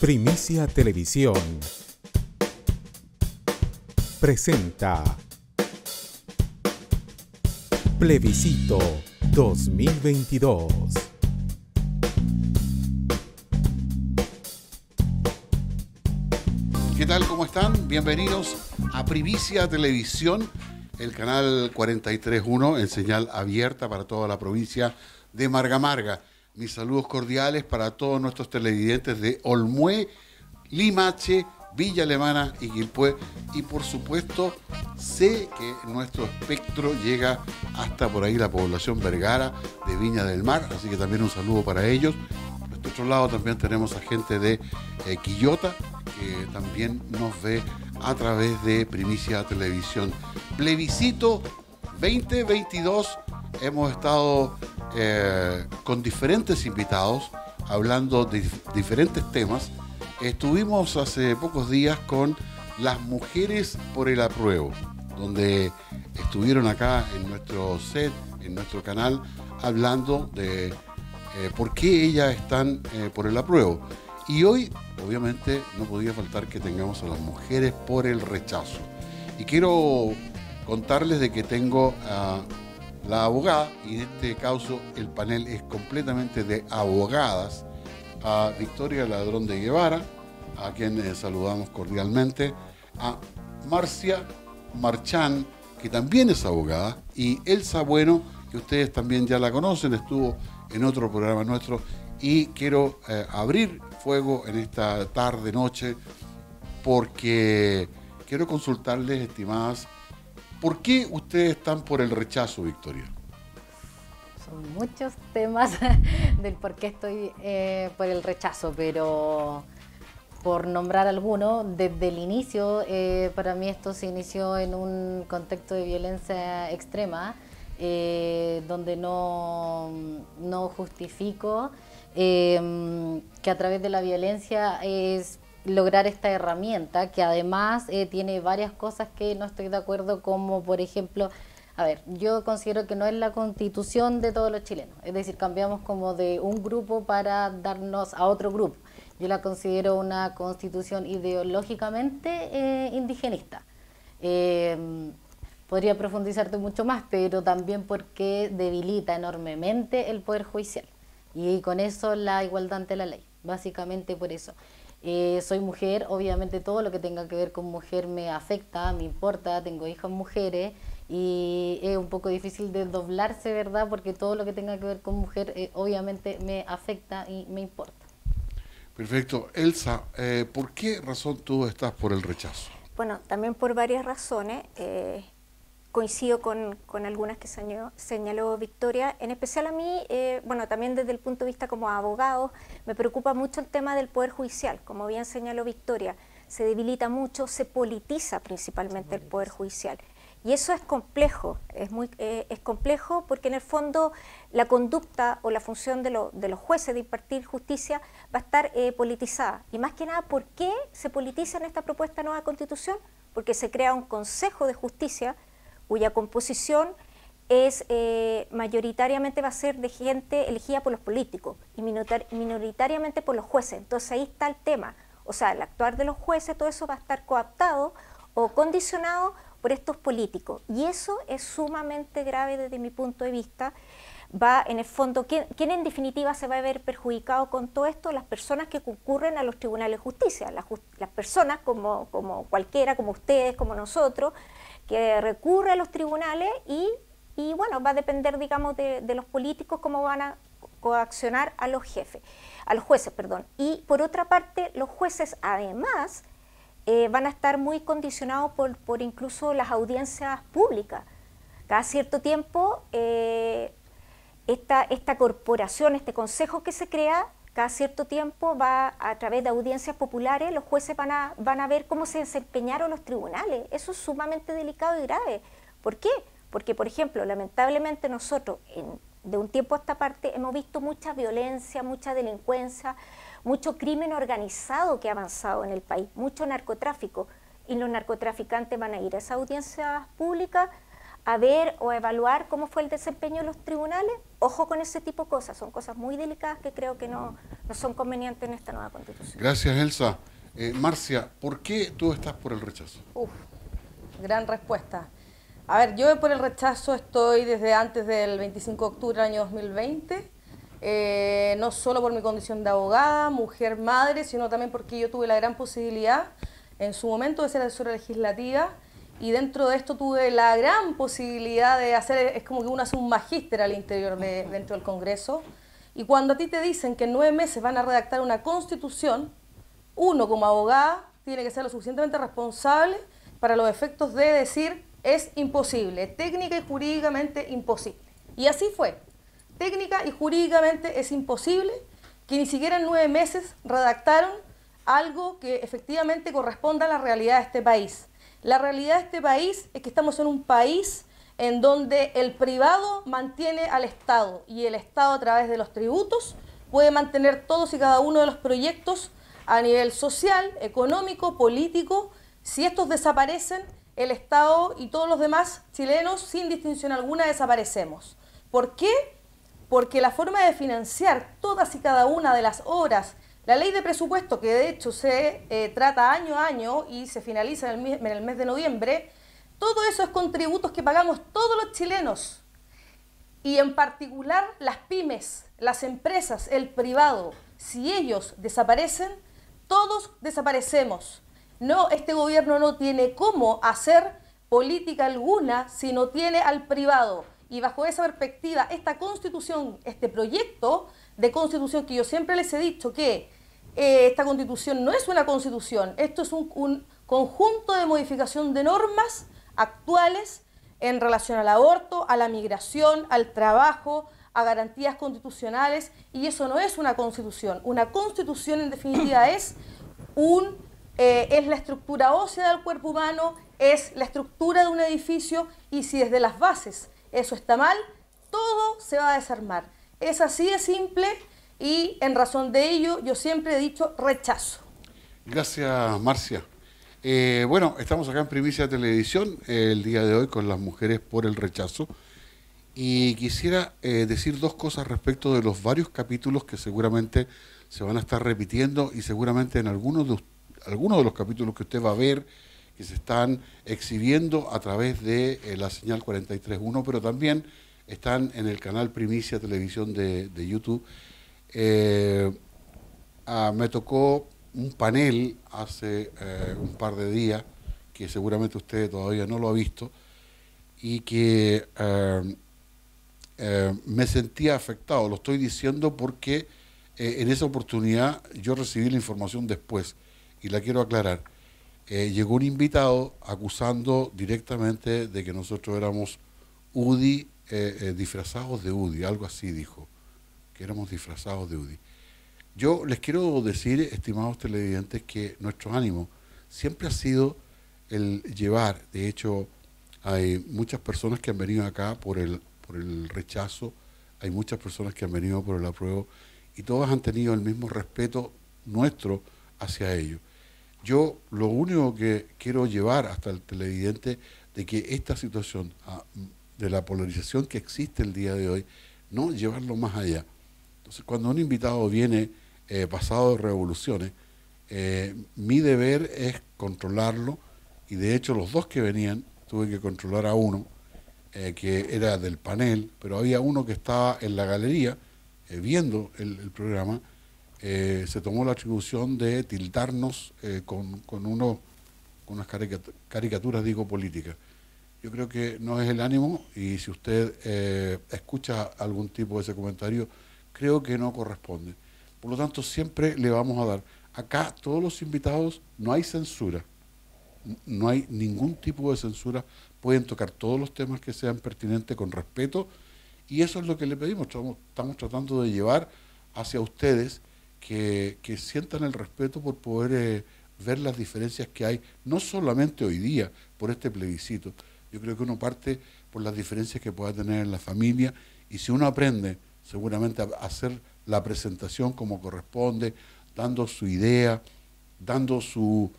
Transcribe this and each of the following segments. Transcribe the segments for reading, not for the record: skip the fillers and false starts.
Primicia Televisión presenta Plebiscito 2022. ¿Qué tal? ¿Cómo están? Bienvenidos a Primicia Televisión, el canal 43.1 en señal abierta para toda la provincia de Marga Marga. Mis saludos cordiales para todos nuestros televidentes de Olmué, Limache, Villa Alemana y Quilpué. Y por supuesto, sé que nuestro espectro llega hasta por ahí la población Vergara de Viña del Mar, así que también un saludo para ellos. Por este otro lado también tenemos a gente de Quillota, que también nos ve a través de Primicia Televisión. Plebiscito 2022, hemos estado con diferentes invitados hablando de diferentes temas. Estuvimos hace pocos días con las mujeres por el apruebo, donde estuvieron acá en nuestro set, en nuestro canal, hablando de por qué ellas están por el apruebo. Y hoy, obviamente, no podía faltar que tengamos a las mujeres por el rechazo. Y quiero contarles de que tengo a la abogada, y en este caso el panel es completamente de abogadas, a Victoria Ladrón de Guevara, a quien saludamos cordialmente, a Marcia Marchán, que también es abogada, y Elsa Bueno, que ustedes también ya la conocen, estuvo en otro programa nuestro, y quiero abrir fuego en esta tarde-noche porque quiero consultarles, estimadas, ¿por qué ustedes están por el rechazo, Victoria? Son muchos temas del por qué estoy por el rechazo, pero por nombrar alguno, desde el inicio, para mí esto se inició en un contexto de violencia extrema, donde no justifico que a través de la violencia es lograr esta herramienta, que además tiene varias cosas que no estoy de acuerdo, como por ejemplo, a ver, yo considero que no es la constitución de todos los chilenos, es decir, cambiamos como de un grupo para darnos a otro grupo. Yo la considero una constitución ideológicamente indigenista. Podría profundizarte mucho más, pero también porque debilita enormemente el Poder Judicial y con eso la igualdad ante la ley, básicamente por eso. Soy mujer, obviamente todo lo que tenga que ver con mujer me afecta, me importa, tengo hijas mujeres y es un poco difícil desdoblarse, ¿verdad? Porque todo lo que tenga que ver con mujer obviamente me afecta y me importa. Perfecto. Elsa, ¿por qué razón tú estás por el rechazo? Bueno, también por varias razones. Coincido con algunas que señaló Victoria. En especial a mí, bueno, también desde el punto de vista como abogado, me preocupa mucho el tema del Poder Judicial. Como bien señaló Victoria, se debilita mucho, se politiza principalmente el Poder Judicial. Y eso es complejo, es complejo porque en el fondo la conducta o la función de los jueces de impartir justicia va a estar politizada. Y más que nada, ¿por qué se politiza en esta propuesta de nueva Constitución? Porque se crea un Consejo de Justicia cuya composición es mayoritariamente va a ser de gente elegida por los políticos y minoritariamente por los jueces. Entonces ahí está el tema. O sea, el actuar de los jueces, todo eso va a estar cooptado o condicionado por estos políticos. Y eso es sumamente grave desde mi punto de vista. Va, en el fondo, ¿quién en definitiva se va a ver perjudicado con todo esto? Las personas que concurren a los tribunales de justicia, las personas como cualquiera, como ustedes, como nosotros, que recurre a los tribunales y bueno, va a depender, digamos, de los políticos cómo van a coaccionar a los jueces, perdón. Y por otra parte, los jueces además van a estar muy condicionados por incluso las audiencias públicas. Cada cierto tiempo, esta corporación, este consejo que se crea, cada cierto tiempo va a través de audiencias populares, los jueces van a ver cómo se desempeñaron los tribunales. Eso es sumamente delicado y grave. ¿Por qué? Porque, por ejemplo, lamentablemente nosotros, de un tiempo a esta parte, hemos visto mucha violencia, mucha delincuencia, mucho crimen organizado que ha avanzado en el país, mucho narcotráfico. Y los narcotraficantes van a ir a esas audiencias públicas a ver o a evaluar cómo fue el desempeño de los tribunales. Ojo con ese tipo de cosas, son cosas muy delicadas que creo que no son convenientes en esta nueva Constitución. Gracias, Elsa. Marcia, ¿por qué tú estás por el rechazo? Gran respuesta. A ver, yo por el rechazo estoy desde antes del 25 de octubre del año 2020, no solo por mi condición de abogada, mujer, madre, sino también porque yo tuve la gran posibilidad en su momento de ser asesora legislativa, y dentro de esto tuve la gran posibilidad de hacer, es como que uno hace un magíster al interior dentro del Congreso, y cuando a ti te dicen que en 9 meses van a redactar una Constitución, uno como abogada tiene que ser lo suficientemente responsable para los efectos de decir es imposible, técnica y jurídicamente imposible. Y así fue, técnica y jurídicamente es imposible, que ni siquiera en 9 meses redactaron algo que efectivamente corresponda a la realidad de este país. La realidad de este país es que estamos en un país en donde el privado mantiene al Estado y el Estado a través de los tributos puede mantener todos y cada uno de los proyectos a nivel social, económico, político. Si estos desaparecen, el Estado y todos los demás chilenos, sin distinción alguna, desaparecemos. ¿Por qué? Porque la forma de financiar todas y cada una de las obras, la ley de presupuesto, que de hecho se trata año a año y se finaliza en el mes de noviembre, todo eso es con tributos que pagamos todos los chilenos. Y en particular las pymes, las empresas, el privado. Si ellos desaparecen, todos desaparecemos. No, este gobierno no tiene cómo hacer política alguna si no tiene al privado. Y bajo esa perspectiva, esta Constitución, este proyecto de Constitución, que yo siempre les he dicho que esta Constitución no es una Constitución, esto es un conjunto de modificación de normas actuales en relación al aborto, a la migración, al trabajo, a garantías constitucionales, y eso no es una Constitución. Una Constitución, en definitiva, es la estructura ósea del cuerpo humano, es la estructura de un edificio, y si desde las bases eso está mal, todo se va a desarmar. Es así de simple, y en razón de ello yo siempre he dicho rechazo. Gracias, Marcia. Bueno, estamos acá en Primicia Televisión el día de hoy con las mujeres por el rechazo, y quisiera decir 2 cosas respecto de los varios capítulos que seguramente se van a estar repitiendo, y seguramente en algunos de los capítulos que usted va a ver que se están exhibiendo a través de la señal 43.1, pero también están en el canal Primicia Televisión de YouTube. Me tocó un panel hace un par de días, que seguramente usted todavía no lo ha visto, y que me sentía afectado. Lo estoy diciendo porque en esa oportunidad yo recibí la información después, y la quiero aclarar. Llegó un invitado acusando directamente de que nosotros éramos UDI, disfrazados de UDI, algo así dijo, que éramos disfrazados de UDI. Yo les quiero decir, estimados televidentes, que nuestro ánimo siempre ha sido el llevar. De hecho, hay muchas personas que han venido acá por el rechazo, hay muchas personas que han venido por el apruebo, y todas han tenido el mismo respeto nuestro hacia ellos. Yo lo único que quiero llevar hasta el televidente de que esta situación de la polarización que existe el día de hoy, no llevarlo más allá. Entonces, cuando un invitado viene pasado de revoluciones, mi deber es controlarlo, y de hecho los 2 que venían, tuve que controlar a uno, que era del panel, pero había uno que estaba en la galería viendo el programa. Se tomó la atribución de tildarnos con unas caricaturas, digo, políticas. Yo creo que no es el ánimo, y si usted escucha algún tipo de ese comentario, creo que no corresponde. Por lo tanto, siempre le vamos a dar. Acá, todos los invitados, no hay censura, no hay ningún tipo de censura, pueden tocar todos los temas que sean pertinentes con respeto, y eso es lo que le pedimos. Estamos tratando de llevar hacia ustedes que sientan el respeto por poder ver las diferencias que hay, no solamente hoy día por este plebiscito. Yo creo que uno parte por las diferencias que pueda tener en la familia, y si uno aprende seguramente a hacer la presentación como corresponde, dando su idea, dando su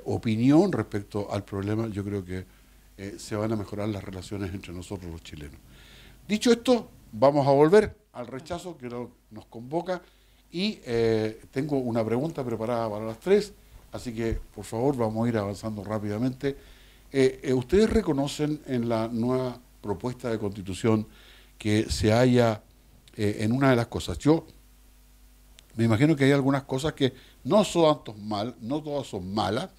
opinión respecto al problema, yo creo que se van a mejorar las relaciones entre nosotros los chilenos. Dicho esto, vamos a volver al rechazo que nos convoca y tengo una pregunta preparada para las 3, así que por favor vamos a ir avanzando rápidamente. ¿Ustedes reconocen en la nueva propuesta de constitución que se haya en una de las cosas? Yo me imagino que hay algunas cosas que no todas son malas,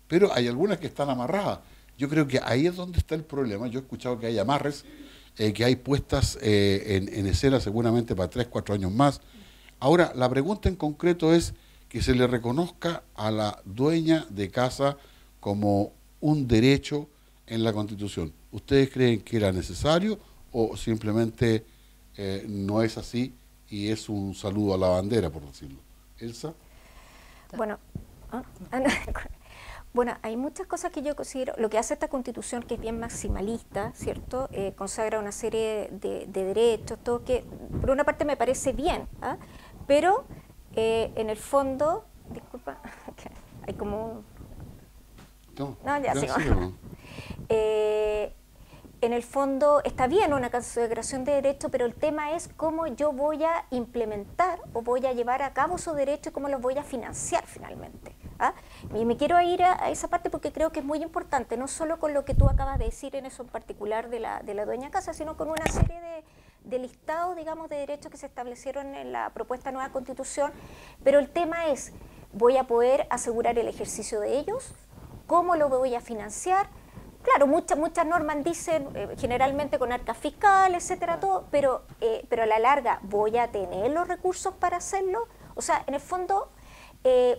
pero hay algunas que están amarradas. Yo creo que ahí es donde está el problema. Yo he escuchado que hay amarres, que hay puestas en escena seguramente para 3, 4 años más. Ahora, la pregunta en concreto es que se le reconozca a la dueña de casa como un derecho en la Constitución. ¿Ustedes creen que era necesario o simplemente no es así y es un saludo a la bandera, por decirlo? Elsa. Bueno, hay muchas cosas que yo considero, lo que hace esta Constitución, que es bien maximalista, ¿cierto? Consagra una serie de derechos, todo que por una parte me parece bien, ¿ah? Pero en el fondo, disculpa, hay como... No, ya sigo. En el fondo está bien una consagración de derechos, pero el tema es cómo yo voy a implementar o voy a llevar a cabo esos derechos y cómo los voy a financiar finalmente. ¿Ah? Y me quiero ir a esa parte porque creo que es muy importante, no solo con lo que tú acabas de decir en eso en particular de la dueña casa, sino con una serie de listados, digamos, de derechos que se establecieron en la propuesta nueva Constitución. Pero el tema es, ¿voy a poder asegurar el ejercicio de ellos? ¿Cómo lo voy a financiar? Claro, muchas normas dicen generalmente con arcas fiscales, etcétera, todo, pero a la larga, ¿voy a tener los recursos para hacerlo? O sea, en el fondo,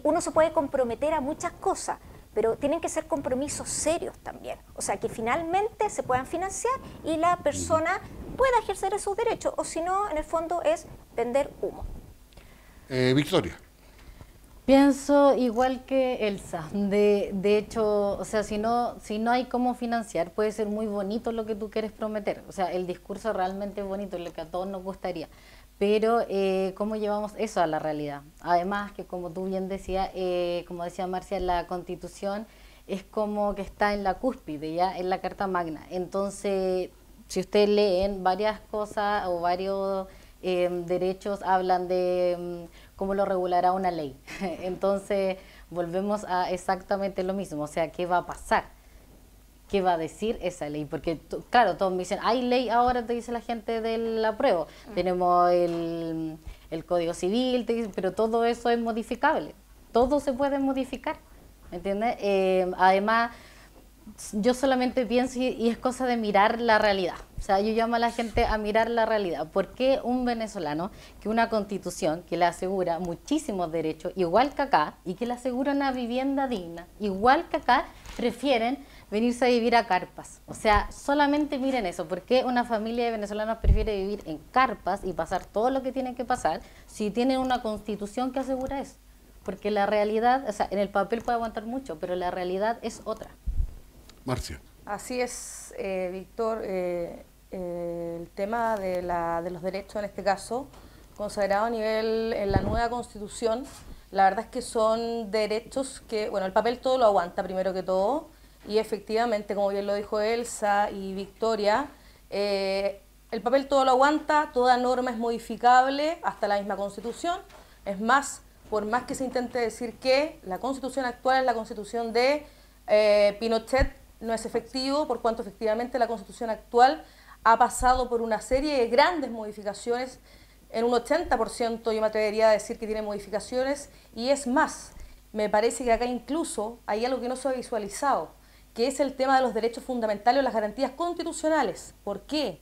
uno se puede comprometer a muchas cosas, pero tienen que ser compromisos serios también. O sea, que finalmente se puedan financiar y la persona pueda ejercer esos derechos, o si no, en el fondo es vender humo. Victoria. Pienso igual que Elsa. De hecho, o sea, si no hay cómo financiar, puede ser muy bonito lo que tú quieres prometer. O sea, el discurso realmente es bonito, lo que a todos nos gustaría. Pero, ¿cómo llevamos eso a la realidad? Además, que como tú bien decías, como decía Marcia, la Constitución es como que está en la cúspide, ya en la Carta Magna. Entonces, si ustedes leen varias cosas o varios derechos, hablan de cómo lo regulará una ley. Entonces, volvemos a exactamente lo mismo. O sea, ¿qué va a pasar? ¿Qué va a decir esa ley? Porque, claro, todos me dicen, hay ley ahora, te dice la gente del apruebo. Tenemos el Código Civil, te dicen, pero todo eso es modificable. Todo se puede modificar, ¿me entiendes? Además, yo solamente pienso, y es cosa de mirar la realidad. O sea, yo llamo a la gente a mirar la realidad. ¿Por qué un venezolano que una constitución que le asegura muchísimos derechos, igual que acá, y que le asegura una vivienda digna, igual que acá, prefieren venirse a vivir a carpas? O sea, solamente miren eso. ¿Por qué una familia de venezolanos prefiere vivir en carpas y pasar todo lo que tienen que pasar si tienen una constitución que asegura eso? Porque la realidad, o sea, en el papel puede aguantar mucho, pero la realidad es otra. Marcia. Así es, Víctor, el tema de los derechos en este caso, consagrado a nivel en la nueva Constitución, la verdad es que son derechos que, bueno, el papel todo lo aguanta primero que todo, y efectivamente, como bien lo dijo Elsa y Victoria, el papel todo lo aguanta, toda norma es modificable, hasta la misma Constitución. Es más, por más que se intente decir que la Constitución actual es la Constitución de Pinochet, no es efectivo, por cuanto efectivamente la Constitución actual ha pasado por una serie de grandes modificaciones, en un 80% yo me atrevería a decir que tiene modificaciones, y es más, me parece que acá incluso hay algo que no se ha visualizado, que es el tema de los derechos fundamentales o las garantías constitucionales. ¿Por qué?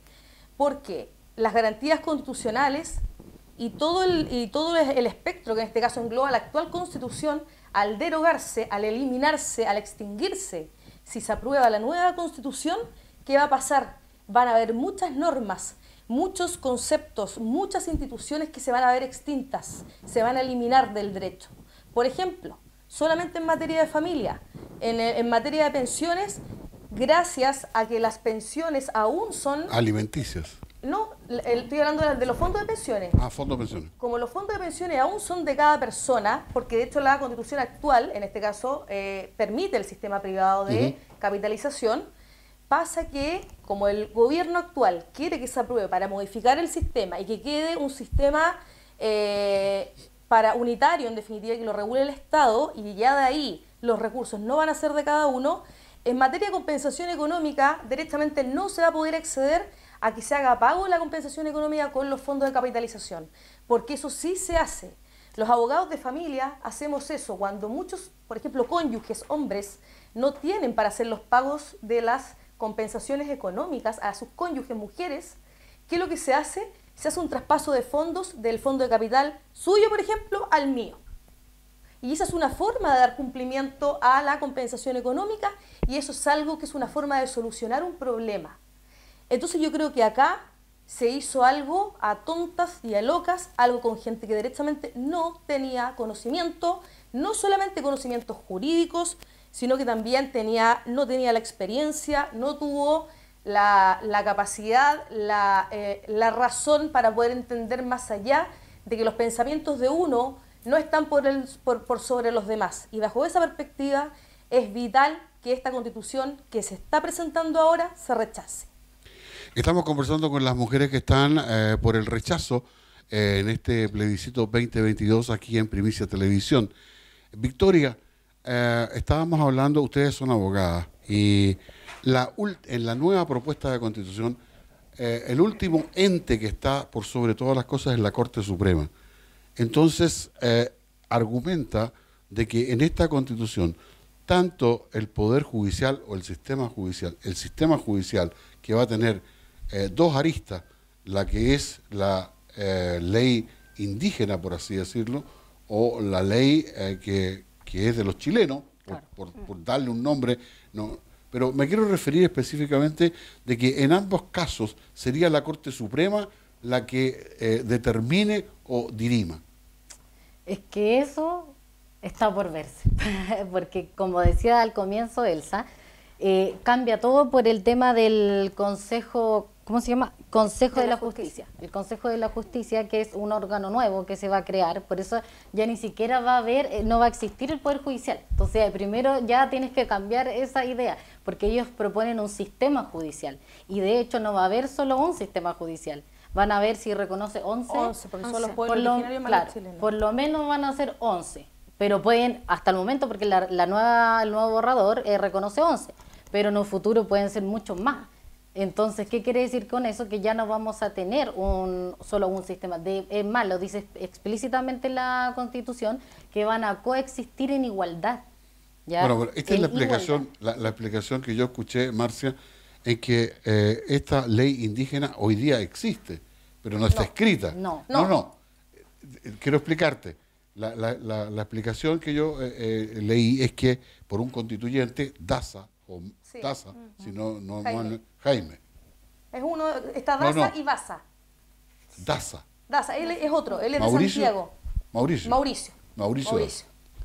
Porque las garantías constitucionales y todo el espectro que en este caso engloba la actual Constitución, al derogarse, al eliminarse, al extinguirse, si se aprueba la nueva Constitución, ¿qué va a pasar? Van a haber muchas normas, muchos conceptos, muchas instituciones que se van a ver extintas, se van a eliminar del derecho. Por ejemplo, solamente en materia de familia, en materia de pensiones, gracias a que las pensiones aún son... Alimenticias. No, estoy hablando de los fondos de pensiones. Ah, fondos de pensiones. Como los fondos de pensiones aún son de cada persona, porque de hecho la Constitución actual, en este caso, permite el sistema privado de capitalización, pasa que, como el gobierno actual quiere que se apruebe para modificar el sistema y que quede un sistema para unitario, en definitiva, que lo regule el Estado, y ya de ahí los recursos no van a ser de cada uno, en materia de compensación económica, directamente no se va a poder acceder a que se haga pago de la compensación económica con los fondos de capitalización, porque eso sí se hace. Los abogados de familia hacemos eso cuando muchos, por ejemplo, cónyuges, hombres, no tienen para hacer los pagos de las compensaciones económicas a sus cónyuges mujeres. ¿Qué es lo que se hace? Se hace un traspaso de fondos del fondo de capital suyo, por ejemplo, al mío. Y esa es una forma de dar cumplimiento a la compensación económica, y eso es algo que es una forma de solucionar un problema. Entonces yo creo que acá se hizo algo a tontas y a locas, algo con gente que derechamente no tenía conocimiento, no solamente conocimientos jurídicos, sino que también no tenía la experiencia, no tuvo la capacidad, la razón para poder entender más allá de que los pensamientos de uno no están por sobre los demás. Y bajo esa perspectiva es vital que esta Constitución que se está presentando ahora se rechace. Estamos conversando con las mujeres que están por el rechazo en este plebiscito 2022 aquí en Primicia Televisión. Victoria, estábamos hablando, ustedes son abogadas, y en la nueva propuesta de Constitución, el último ente que está por sobre todas las cosas es la Corte Suprema. Entonces, argumenta de que en esta Constitución, tanto el Poder Judicial o el sistema judicial que va a tener dos aristas, la que es la ley indígena, por así decirlo, o la ley que es de los chilenos, por darle un nombre, no, pero me quiero referir específicamente de que en ambos casos sería la Corte Suprema la que determine o dirima. Es que eso está por verse, porque como decía al comienzo Elsa, cambia todo por el tema del Consejo, ¿cómo se llama? Consejo de la Justicia. El Consejo de la Justicia, que es un órgano nuevo que se va a crear, por eso ya ni siquiera va a haber, no va a existir el Poder Judicial. Entonces, primero ya tienes que cambiar esa idea, porque ellos proponen un sistema judicial, y de hecho no va a haber solo un sistema judicial. Van a ver si reconoce 11, porque son los pueblos originarios más los chilenos. Por lo menos van a ser 11, pero pueden, hasta el momento, porque el nuevo borrador reconoce 11, pero en un futuro pueden ser muchos más. Entonces, ¿qué quiere decir con eso? Que ya no vamos a tener solo un sistema. Es más, lo dice explícitamente en la Constitución, que van a coexistir en igualdad. ¿Ya? Bueno, esta es la explicación que yo escuché, Marcia, en que esta ley indígena hoy día existe, pero no está escrita. No. Quiero explicarte. La explicación que yo leí es que por un constituyente, Daza, si no, Jaime. Es uno, está Daza y Baza. Daza, él es otro, él es Mauricio, de Santiago. Mauricio.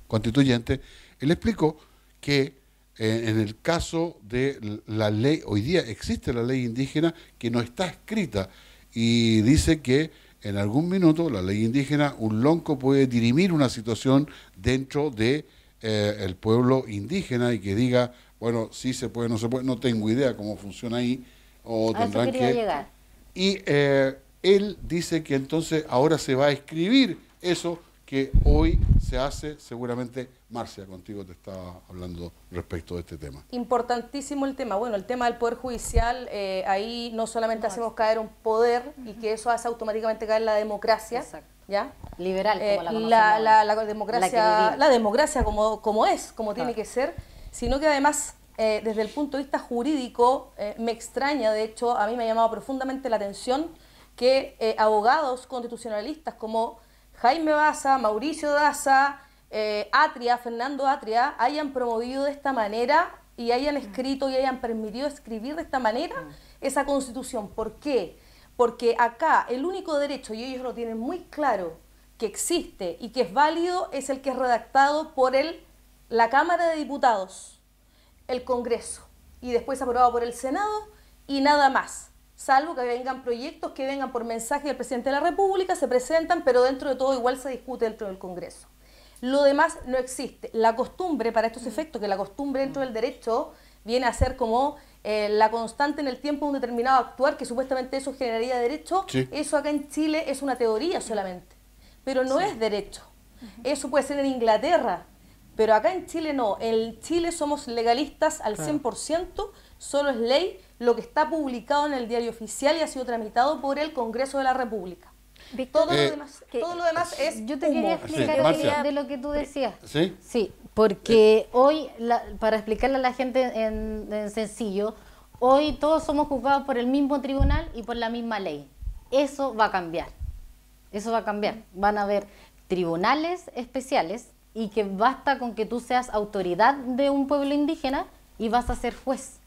Constituyente. Él explicó que en el caso de la ley, hoy día existe la ley indígena que no está escrita, y dice que en algún minuto la ley indígena, un lonco puede dirimir una situación dentro de el pueblo indígena y que diga, bueno, sí se puede, no se puede, no tengo idea cómo funciona ahí, o tendrán que llegar. Y él dice que entonces ahora se va a escribir eso que hoy se hace. Seguramente Marcia, contigo te estaba hablando respecto de este tema. Importantísimo el tema. Bueno, el tema del Poder Judicial, ahí no solamente hacemos caer un poder y que eso hace automáticamente caer la democracia. Exacto. ¿Ya? Liberal, como la conocemos. La democracia como tiene que ser, sino que además, desde el punto de vista jurídico, me extraña, de hecho, a mí me ha llamado profundamente la atención que abogados constitucionalistas como Jaime Baza, Mauricio Daza, Fernando Atria, hayan promovido de esta manera y hayan escrito y hayan permitido escribir de esta manera esa Constitución. ¿Por qué? Porque acá el único derecho, y ellos lo tienen muy claro, que existe y que es válido, es el que es redactado por la Cámara de Diputados, el Congreso, y después aprobado por el Senado, y nada más. Salvo que vengan proyectos que vengan por mensaje del presidente de la República, se presentan, pero dentro de todo igual se discute dentro del Congreso. Lo demás no existe. La costumbre, para estos efectos, que la costumbre dentro del derecho viene a ser como la constante en el tiempo de un determinado actuar, que supuestamente eso generaría derecho, Sí. eso acá en Chile es una teoría solamente, pero no es derecho. Eso puede ser en Inglaterra, pero acá en Chile no. En Chile somos legalistas al 100%, solo es ley lo que está publicado en el Diario Oficial y ha sido tramitado por el Congreso de la República. Víctor, Todo lo demás es Yo te humo. quería Sí, explicar Marcia. de lo que tú decías. ¿Sí? Sí, porque hoy, para explicarle a la gente en sencillo, hoy todos somos juzgados por el mismo tribunal y por la misma ley. Eso va a cambiar. Eso va a cambiar. Van a haber tribunales especiales y que basta con que tú seas autoridad de un pueblo indígena y vas a ser juez,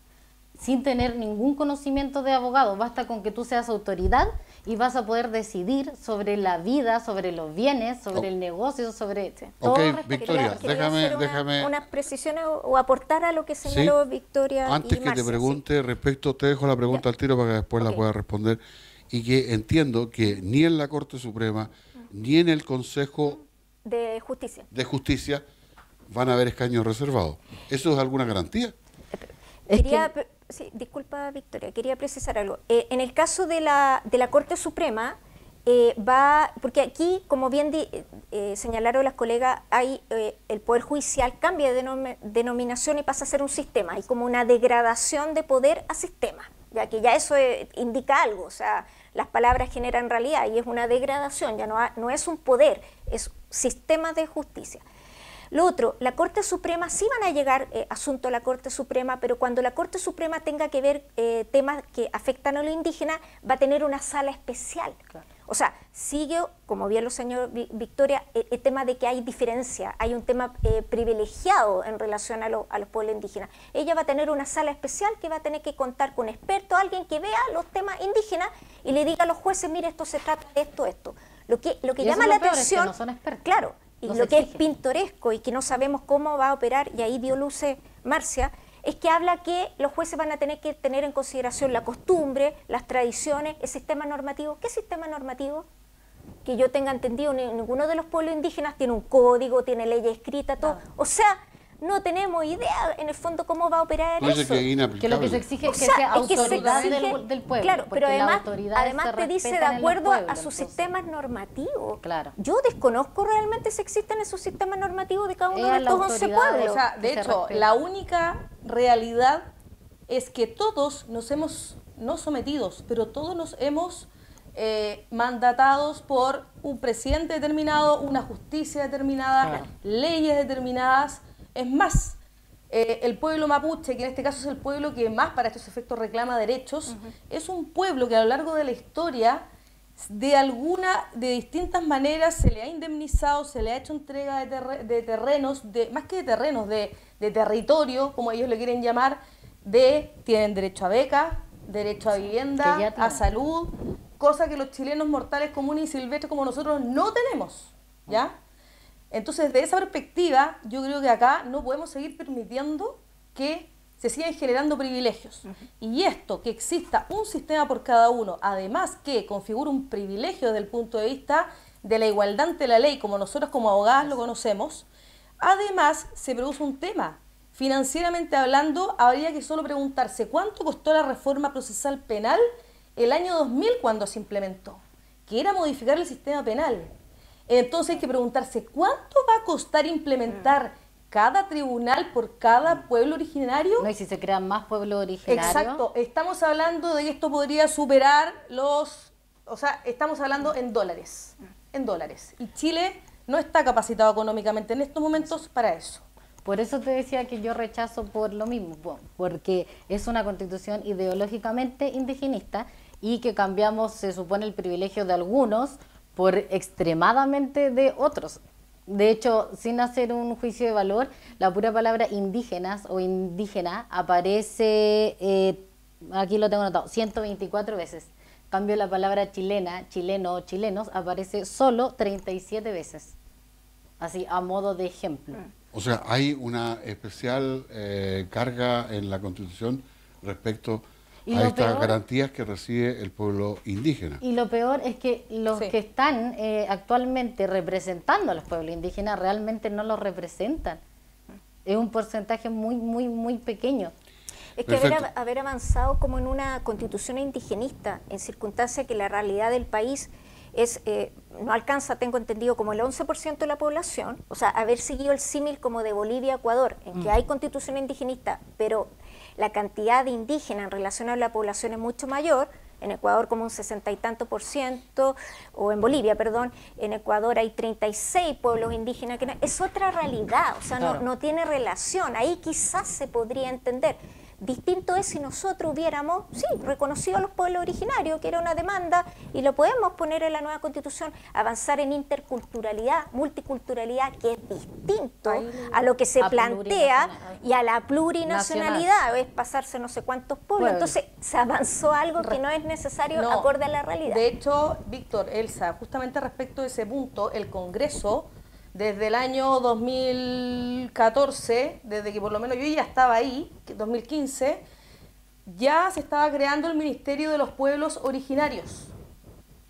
sin tener ningún conocimiento de abogado. Basta con que tú seas autoridad y vas a poder decidir sobre la vida, sobre los bienes, sobre el negocio, sobre todo. Ok, respecto- Victoria, quería hacer déjame- unas precisiones o aportar a lo que señaló Victoria Antes y que te Marcia, sí. pregunte respecto, te dejo la pregunta al tiro para que después la Ok. puedas responder. Y que entiendo que ni en la Corte Suprema ni en el Consejo De justicia. de Justicia van a haber escaños reservados. ¿Eso es alguna garantía? Es Sí, disculpa, Victoria, quería precisar algo. En el caso de la Corte Suprema, porque aquí, como bien señalaron las colegas, hay el Poder Judicial cambia de denominación y pasa a ser un sistema. Hay como una degradación de poder a sistema, ya que ya eso indica algo, o sea, las palabras generan realidad y es una degradación, ya no es un poder, es sistema de justicia. Lo otro, la Corte Suprema, sí van a llegar asuntos a la Corte Suprema, pero cuando la Corte Suprema tenga que ver temas que afectan a los indígenas, va a tener una sala especial. Claro. O sea, sigue, como bien lo señaló Victoria, el tema de que hay diferencia, hay un tema privilegiado en relación a los pueblos indígenas. Ella va a tener una sala especial que va a tener que contar con expertos, alguien que vea los temas indígenas y le diga a los jueces, mire, esto se trata de esto. Lo que Y llama eso la es lo peor, es que atención, no son expertos. claro, y No lo se que es exigen. pintoresco y que no sabemos cómo va a operar, y ahí dio luces Marcia, es que habla que los jueces van a tener que tener en consideración la costumbre, las tradiciones, el sistema normativo. ¿Qué sistema normativo? Que yo tenga entendido, ninguno de los pueblos indígenas tiene un código, tiene leyes escritas, todo. O sea, no tenemos idea en el fondo cómo va a operar No dice eso. que es Que inaplicable. lo que se exige O es que sea, sea es que se autoridad exige- del pueblo. Claro, porque pero las además autoridades se te dice de respetan en los acuerdo pueblos, a sus entonces, sistemas normativos. Claro. Yo desconozco realmente si existen esos sistemas normativos de cada uno de Es la estos 11 autoridad, pueblos. O sea, que de se hecho, respete. la única realidad es que todos nos hemos, no sometidos, pero todos nos hemos mandatados por un presidente determinado, una justicia determinada, Claro. leyes determinadas. Es más, el pueblo mapuche, que en este caso es el pueblo que más para estos efectos reclama derechos, es un pueblo que a lo largo de la historia de distintas maneras se le ha indemnizado, se le ha hecho entrega de terrenos, más que de terrenos, de territorio, como ellos le quieren llamar, tienen derecho a beca, derecho a vivienda, que ya a tienen. salud, cosa que los chilenos mortales comunes y silvestres como nosotros no tenemos, ¿ya? Entonces, desde esa perspectiva, yo creo que acá no podemos seguir permitiendo que se sigan generando privilegios. Y esto, que exista un sistema por cada uno, además que configura un privilegio desde el punto de vista de la igualdad ante la ley, como nosotros como abogadas lo conocemos, además se produce un tema. Financieramente hablando, habría que solo preguntarse cuánto costó la reforma procesal penal el año 2000 cuando se implementó, que era modificar el sistema penal. Entonces hay que preguntarse cuánto va a costar implementar cada tribunal por cada pueblo originario. No, y si se crean más pueblos originarios. Exacto, estamos hablando de que esto podría superar estamos hablando en dólares, y Chile no está capacitado económicamente en estos momentos para eso. Por eso te decía que yo rechazo por lo mismo, porque es una constitución ideológicamente indigenista y que cambiamos, se supone, el privilegio de algunos por extremadamente de otros. De hecho, sin hacer un juicio de valor, la pura palabra indígenas o indígena aparece, aquí lo tengo anotado, 124 veces. En cambio, la palabra chilena, chileno o chilenos aparece solo 37 veces. Así, a modo de ejemplo. O sea, hay una especial carga en la Constitución respecto Y a lo estas peor- garantías que recibe el pueblo indígena. Y lo peor es que los Sí. que están actualmente representando a los pueblos indígenas realmente no los representan. Es un porcentaje muy, muy, muy pequeño. Es que Perfecto. haber avanzado como en una constitución indigenista, en circunstancias que la realidad del país es, no alcanza, tengo entendido, como el 11% de la población, o sea, haber seguido el símil como de Bolivia a Ecuador, en que hay constitución indigenista, pero la cantidad de indígenas en relación a la población es mucho mayor. En Ecuador como un 60 y tanto %, o en Bolivia, perdón, en Ecuador hay 36 pueblos indígenas, que es otra realidad, o sea, Claro. no tiene relación, ahí quizás se podría entender. Distinto es si nosotros hubiéramos, sí, reconocido a los pueblos originarios, que era una demanda, y lo podemos poner en la nueva Constitución, avanzar en interculturalidad, multiculturalidad, que es distinto a lo que se A plantea, plurinacional. y a la plurinacionalidad, es pasarse no sé cuántos pueblos. Pueblos. Entonces se avanzó algo que no es necesario No, acorde a la realidad. De hecho, Víctor, Elsa, justamente respecto de ese punto, el Congreso, desde el año 2014, desde que por lo menos yo ya estaba ahí, 2015, ya se estaba creando el Ministerio de los Pueblos Originarios,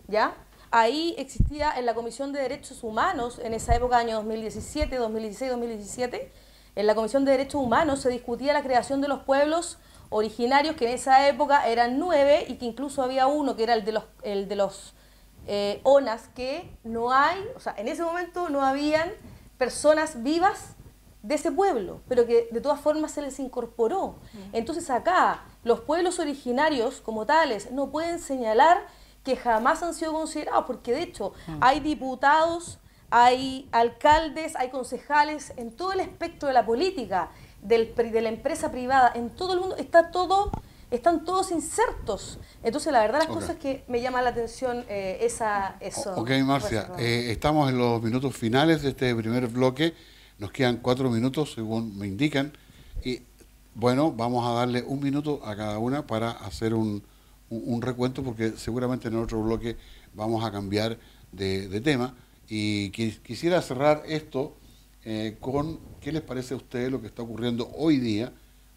¿ya? Ahí existía en la Comisión de Derechos Humanos, en esa época, año 2017, 2016, 2017, en la Comisión de Derechos Humanos se discutía la creación de los pueblos originarios, que en esa época eran 9, y que incluso había uno que era el de los ONAS, que no hay, o sea, en ese momento no habían personas vivas de ese pueblo, pero que de todas formas se les incorporó. Entonces acá los pueblos originarios como tales no pueden señalar que jamás han sido considerados, porque de hecho hay diputados, hay alcaldes, hay concejales en todo el espectro de la política, de la empresa privada, en todo el mundo están todos insertos. Entonces la verdad las cosas que me llama la atención eso. Ok, Marcia, estamos en los minutos finales de este primer bloque. Nos quedan 4 minutos, según me indican. Y bueno, vamos a darle 1 minuto a cada una para hacer un recuento, porque seguramente en otro bloque vamos a cambiar de tema. Y quisiera cerrar esto con qué les parece a ustedes lo que está ocurriendo hoy día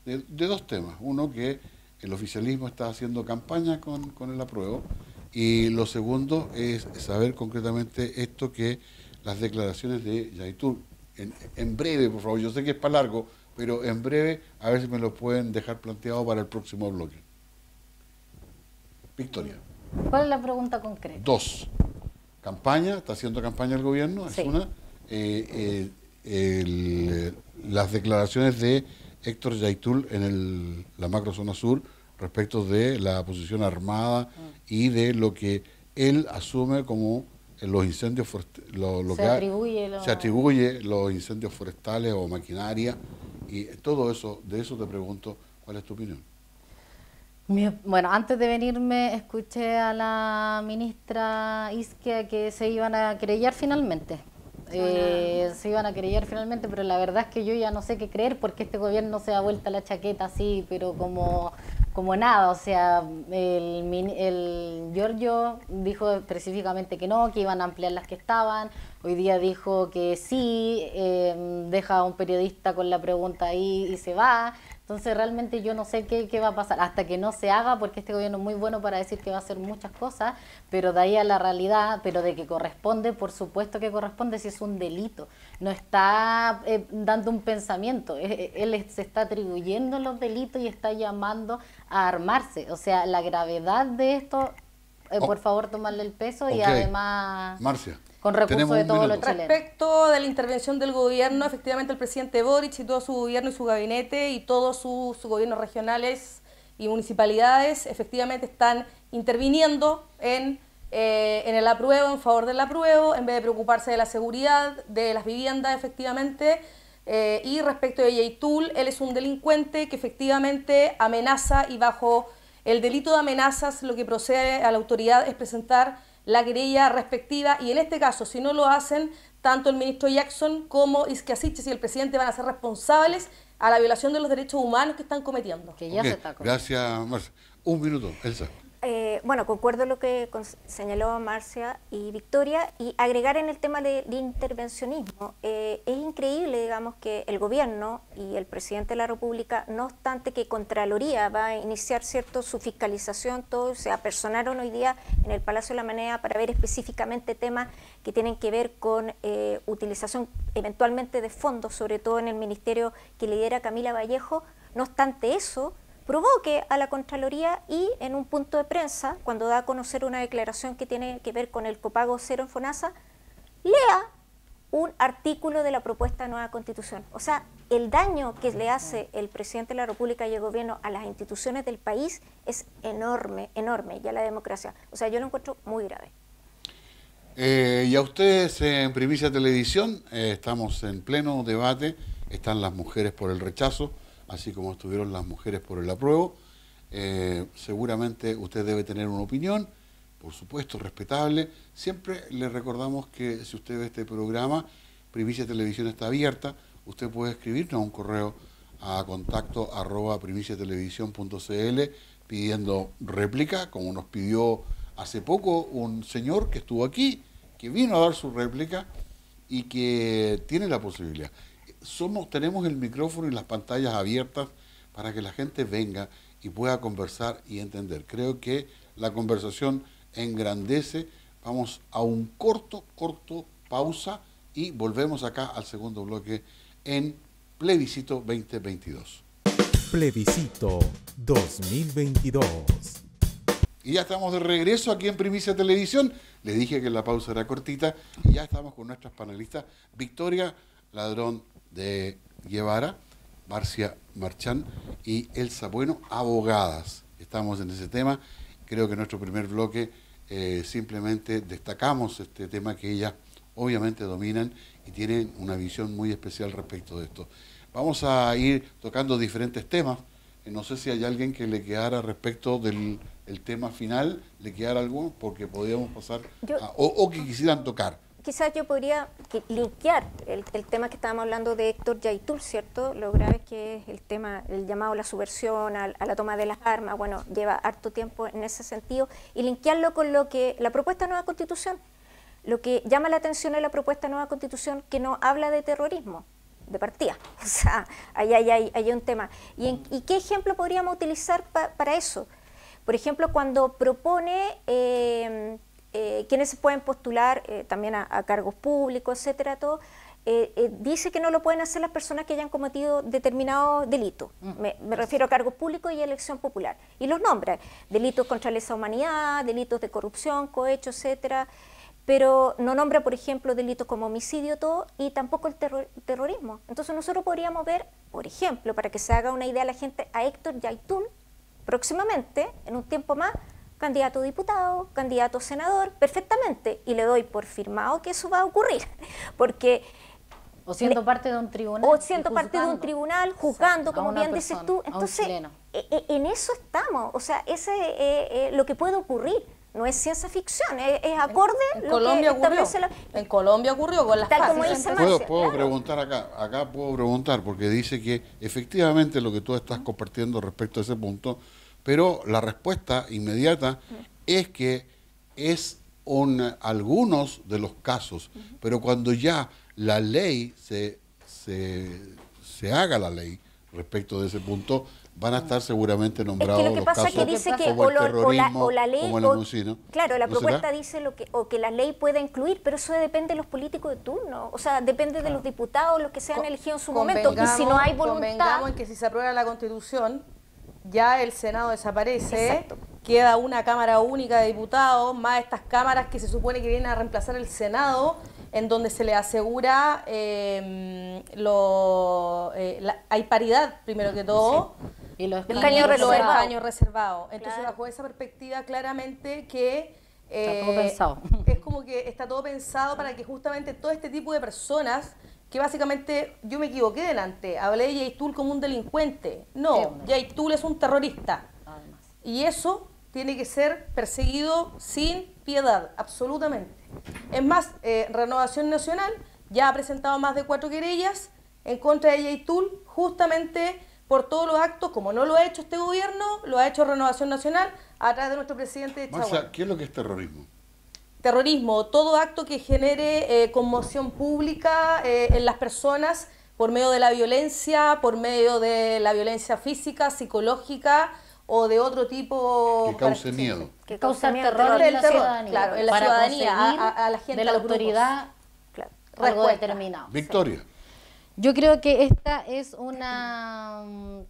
de 2 temas. Uno, que el oficialismo está haciendo campaña con el apruebo, y lo segundo es saber concretamente esto, que las declaraciones de Yaitul, en breve, por favor, yo sé que es para largo, pero en breve, a ver si me lo pueden dejar planteado para el próximo bloque. Victoria. ¿Cuál es la pregunta concreta? 2. Campaña, está haciendo campaña el gobierno, es Sí. una. Las declaraciones de Héctor Yaitul en la macrozona sur respecto de la posición armada y de lo que él asume como los incendios forestales, se atribuye los incendios forestales o maquinaria, y todo eso. De eso te pregunto, ¿cuál es tu opinión? Bueno, antes de venirme escuché a la ministra Isquia que se iban a querellar finalmente. Se iban a querellar finalmente, pero la verdad es que yo ya no sé qué creer, porque este gobierno se da vuelta la chaqueta así, pero como nada. O sea, el Giorgio dijo específicamente que no, que iban a ampliar las que estaban. Hoy día dijo que sí, deja a un periodista con la pregunta ahí y se va. Entonces realmente yo no sé qué va a pasar hasta que no se haga, porque este gobierno es muy bueno para decir que va a hacer muchas cosas, pero de ahí a la realidad, pero de que corresponde, por supuesto que corresponde si es un delito. No está dando un pensamiento, él se está atribuyendo los delitos y está llamando a armarse. O sea, la gravedad de esto, por favor, tomarle el peso y además... Marcia, con recursos de todos los chilenos. Respecto de la intervención del gobierno, efectivamente el presidente Boric y todo su gobierno y su gabinete y todos sus gobiernos regionales y municipalidades efectivamente están interviniendo en el apruebo, en favor del apruebo, en vez de preocuparse de la seguridad, de las viviendas, efectivamente. Y respecto de Yaitul, él es un delincuente que efectivamente amenaza, y bajo el delito de amenazas lo que procede a la autoridad es presentar la querella respectiva, y en este caso, si no lo hacen, tanto el ministro Jackson como Isquia Siches y el presidente van a ser responsables a la violación de los derechos humanos que están cometiendo. Que ya se está cometiendo. Gracias, Marcia. 1 minuto, Elsa. Bueno, concuerdo lo que señaló Marcia y Victoria, y agregar en el tema de intervencionismo. Es increíble, digamos, que el gobierno y el presidente de la República, no obstante que Contraloría va a iniciar, ¿cierto?, su fiscalización, todos se apersonaron hoy día en el Palacio de la Moneda para ver específicamente temas que tienen que ver con utilización eventualmente de fondos, sobre todo en el ministerio que lidera Camila Vallejo. No obstante eso, provoque a la Contraloría y en un punto de prensa, cuando da a conocer una declaración que tiene que ver con el copago cero en FONASA, lea un artículo de la propuesta de nueva Constitución. O sea, el daño que le hace el presidente de la República y el gobierno a las instituciones del país es enorme, enorme, y a la democracia. O sea, yo lo encuentro muy grave. Y a ustedes en Primicia Televisión, estamos en pleno debate, están las mujeres por el rechazo, así como estuvieron las mujeres por el apruebo. Seguramente usted debe tener una opinión, por supuesto, respetable. Siempre le recordamos que si usted ve este programa, Primicia Televisión está abierta. Usted puede escribirnos un correo a contacto@primiciatelevisión.cl pidiendo réplica, como nos pidió hace poco un señor que estuvo aquí, que vino a dar su réplica y que tiene la posibilidad. Tenemos el micrófono y las pantallas abiertas para que la gente venga y pueda conversar y entender. Creo que la conversación engrandece. Vamos a un corto pausa y volvemos acá al segundo bloque en Plebiscito 2022. Plebiscito 2022. Y ya estamos de regreso aquí en Primicia Televisión. Le dije que la pausa era cortita y ya estamos con nuestras panelistas. Victoria Ladrón de Guevara, Marcia Marchán y Elsa Bueno, abogadas. Estamos en ese tema. Creo que en nuestro primer bloque simplemente destacamos este tema que ellas obviamente dominan y tienen una visión muy especial respecto de esto. Vamos a ir tocando diferentes temas. No sé si hay alguien que le quedara respecto del tema final, le quedara algo, porque podríamos pasar o que quisieran tocar. Quizás yo podría linkear el tema que estábamos hablando de Héctor Yaitul, ¿cierto? Lo grave que es el tema, el llamado a la subversión, a la toma de las armas, bueno, lleva harto tiempo en ese sentido, y linkearlo con lo que la propuesta de nueva Constitución. Lo que llama la atención en la propuesta de nueva Constitución, que no habla de terrorismo, de partida. O sea, ahí hay un tema. ¿Y qué ejemplo podríamos utilizar para eso? Por ejemplo, cuando propone quienes se pueden postular también a cargos públicos, etcétera, todo, dice que no lo pueden hacer las personas que hayan cometido determinados delitos. Me refiero a cargos públicos y elección popular. Y los nombra: delitos contra la lesa humanidad, delitos de corrupción, cohecho, etcétera. Pero no nombra, por ejemplo, delitos como homicidio, todo, y tampoco el terrorismo. Entonces nosotros podríamos ver, por ejemplo, para que se haga una idea a la gente, a Héctor Yaitul próximamente, en un tiempo más, candidato a diputado, candidato a senador, perfectamente, y le doy por firmado que eso va a ocurrir, porque... O siendo parte de un tribunal. O siendo parte de un tribunal, juzgando, como bien dices tú. Entonces, en eso estamos, o sea, lo que puede ocurrir. No es ciencia ficción, es acorde en Colombia ocurrió. En Colombia ocurrió con las FARC. Puedo preguntar acá puedo preguntar, porque dice que efectivamente lo que tú estás compartiendo respecto a ese punto, pero la respuesta inmediata es que es algunos de los casos, pero cuando ya la ley se haga la ley respecto de ese punto, van a estar seguramente nombrados los casos como el terrorismo, o la ley, como el homicidio. Claro, la propuesta dice que la ley pueda incluir, pero eso depende de los políticos de turno, o sea, depende de los diputados, los que sean elegidos en su momento, y si no hay voluntad... Convengamos en que si se aprueba la Constitución, ya el Senado desaparece, exacto, queda una Cámara única de diputados, más estas cámaras que se supone que vienen a reemplazar el Senado, en donde se le asegura, hay paridad, primero que todo, sí. Y los escaños reservados. Entonces, claro, bajo esa perspectiva, claramente que está todo pensado. Es como que está todo pensado para que justamente todo este tipo de personas, que básicamente yo me equivoqué delante, hablé de Yaitul como un delincuente. No, Yaitul es un terrorista. Además. Y eso tiene que ser perseguido sin piedad, absolutamente. Es más, Renovación Nacional ya ha presentado más de 4 querellas en contra de Yaitul, justamente por todos los actos, como no lo ha hecho este gobierno, lo ha hecho Renovación Nacional a través de nuestro presidente Chaguán. Marcia, ¿qué es lo que es terrorismo? Terrorismo, todo acto que genere conmoción pública en las personas por medio de la violencia física, psicológica o de otro tipo. Que cause miedo. Que causa terror en la ciudadanía. Claro, en la ciudadanía, a la gente, de la autoridad, algo determinado. Victoria. Yo creo que esta es una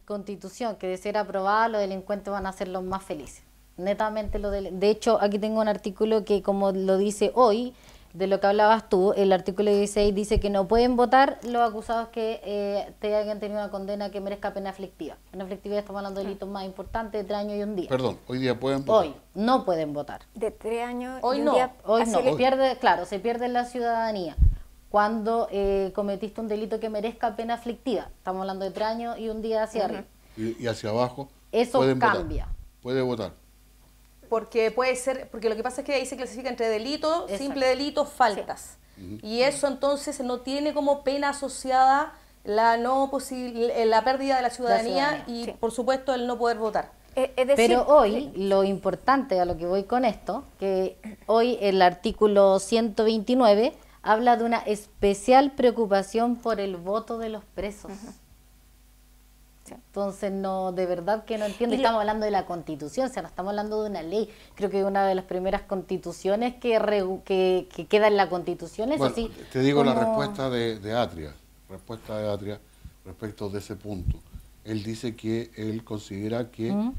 constitución que de ser aprobada los delincuentes van a ser los más felices. Netamente de hecho, aquí tengo un artículo que, como lo dice hoy, de lo que hablabas tú, el artículo 16 dice que no pueden votar los acusados que hayan tenido una condena que merezca pena aflictiva. Pena aflictiva, estamos hablando de delitos más importantes de 3 años y un día. Perdón, hoy día pueden votar. Hoy no pueden votar. De 3 años Hoy y un no. día. Hoy así no, le- se pierde la ciudadanía cuando cometiste un delito que merezca pena aflictiva. Estamos hablando de 3 años y un día hacia arriba. Y hacia abajo Eso pueden cambia. votar. Puede votar. Porque puede ser, porque lo que pasa es que ahí se clasifica entre delito, Exacto. simple delito, faltas. Y eso entonces no tiene como pena asociada la la pérdida de la ciudadanía y sí. por supuesto el no poder votar. Es decir, Pero hoy, lo importante a lo que voy con esto, que hoy el artículo 129 habla de una especial preocupación por el voto de los presos. Entonces, no, de verdad que no entiendo. Y lo- Estamos hablando de la Constitución, o sea, no estamos hablando de una ley. Creo que una de las primeras constituciones que queda en la Constitución es Bueno, así. te digo la como- respuesta de Atria. Respuesta de Atria respecto de ese punto. Él dice que él considera que en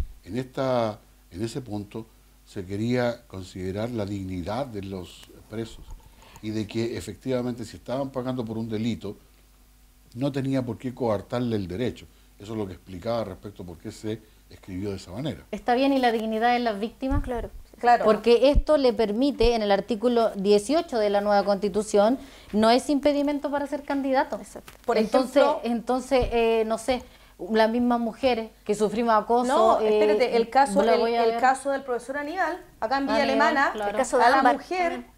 ese punto se quería considerar la dignidad de los presos y de que efectivamente si estaban pagando por un delito no tenía por qué coartarle el derecho. Eso es lo que explicaba respecto a por qué se escribió de esa manera. ¿Está bien y la dignidad de las víctimas? Claro. Claro. Porque esto le permite, en el artículo 18 de la nueva Constitución, no es impedimento para ser candidato. Exacto. Por entonces, ejemplo- no sé, las mismas mujeres que sufrimos acoso. No, espérate, el caso, lo voy a el ver. caso del profesor Aníbal, acá en Villa Aníbal, Alemana, claro. El caso de a la Ámbar mujer también.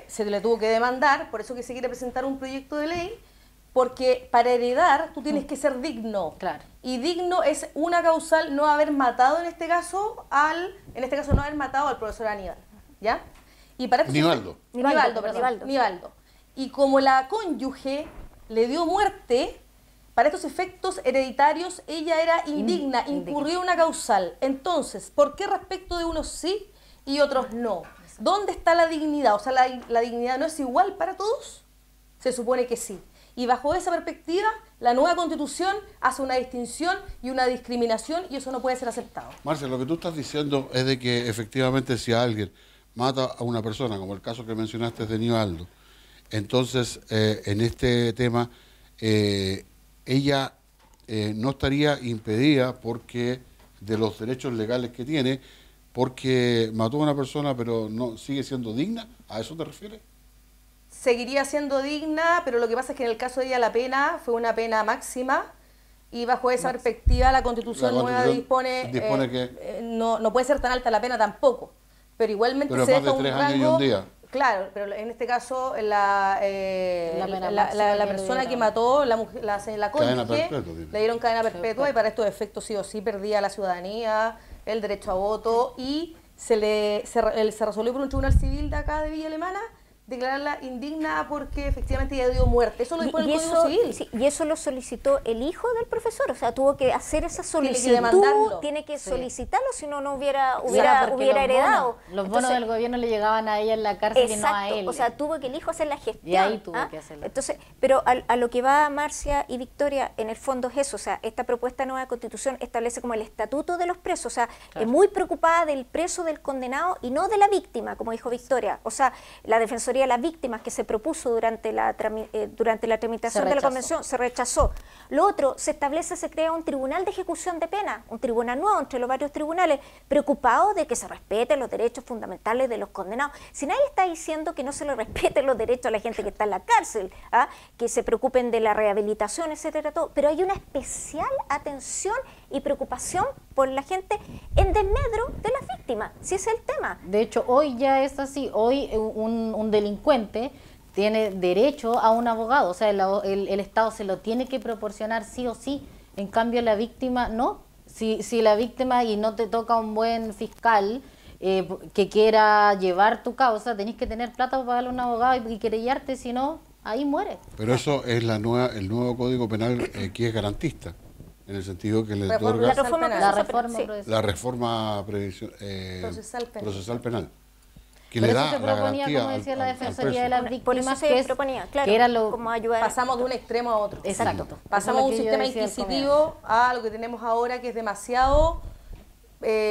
se le tuvo que demandar, por eso que se quiere presentar un proyecto de ley, porque para heredar tú tienes que ser digno. Claro. Y digno es una causal no haber matado en este caso no haber matado al profesor Aníbal, ¿ya? Y para esto Nivaldo. Nivaldo, perdón, Nivaldo, sí. Nivaldo. Y como la cónyuge le dio muerte, para estos efectos hereditarios ella era indigna, incurrió una causal. Entonces, ¿por qué respecto de unos sí y otros no? ¿Dónde está la dignidad? O sea, ¿la dignidad no es igual para todos? Se supone que sí. Y bajo esa perspectiva, la nueva Constitución hace una distinción y una discriminación y eso no puede ser aceptado. Marcia, lo que tú estás diciendo es de que efectivamente si alguien mata a una persona, como el caso que mencionaste de Nivaldo, entonces en este tema ella no estaría impedida porque de los derechos legales que tiene, porque mató a una persona pero no sigue siendo digna. ¿A eso te refieres? Seguiría siendo digna, pero lo que pasa es que en el caso de ella la pena fue una pena máxima y bajo esa perspectiva la Constitución La nueva Constitución dispone, dispone que- no puede ser tan alta la pena tampoco, pero igualmente Pero se más de deja un 3 años y rango. un día. Claro, pero en este caso La pena máxima la que le persona que dieron. mató, la Cadena cónyuge, perpetua, tiene. le dieron cadena perpetua y para estos efectos sí o sí perdía la ciudadanía, el derecho a voto y se resolvió por un tribunal civil de acá de Villa Alemana declararla indigna porque efectivamente ella dio muerte. Eso lo dispone el Código Civil. sí, y eso lo solicitó el hijo del profesor, o sea, tuvo que hacer esa Tiene que solicitud, demandarlo. tiene que Sí. solicitarlo, si no, no hubiera Porque los heredado. bonos- Los bonos Entonces, del gobierno le llegaban a ella en la cárcel y no a él. o sea, tuvo que el hijo hacer la gestión. Y ahí tuvo ¿ah? que hacerla. Entonces, pero a lo que va Marcia y Victoria, en el fondo es eso, o sea, esta propuesta de nueva constitución establece como el estatuto de los presos, o sea, Claro. es muy preocupada del preso, del condenado y no de la víctima, como dijo Victoria. O sea, la Defensoría de las Víctimas que se propuso durante la tramitación de la rechazó. convención se rechazó. Lo otro, se establece, se crea un tribunal de ejecución de pena, un tribunal nuevo entre los varios tribunales, preocupado de que se respeten los derechos fundamentales de los condenados. Si nadie está diciendo que no se le respeten los derechos a la gente que está en la cárcel, ¿ah? Que se preocupen de la rehabilitación, etcétera, todo, pero hay una especial atención y preocupación por la gente en desmedro de las víctimas, si ese es el tema. De hecho, hoy ya es así. Hoy un delincuente tiene derecho a un abogado. O sea, el Estado se lo tiene que proporcionar sí o sí. En cambio, la víctima no. Si la víctima y no te toca un buen fiscal que quiera llevar tu causa, tenés que tener plata para pagarle a un abogado y querellarte, si no, ahí muere. Pero eso es el nuevo Código Penal que es garantista, en el sentido que le Reforma- otorga La reforma penal. La procesal penal, reforma sí. procesal. la reforma Procesal penal. procesal penal. que Por le eso da se la proponía, garantía como decía la al Defensoría de preso. las Por eso Víctimas, se que, proponía, claro, que era lo... como ayudar. Pasamos de un extremo a otro. Exacto. Pasamos de un Eso es lo que yo sistema decía al inquisitivo a lo que tenemos ahora, que es demasiado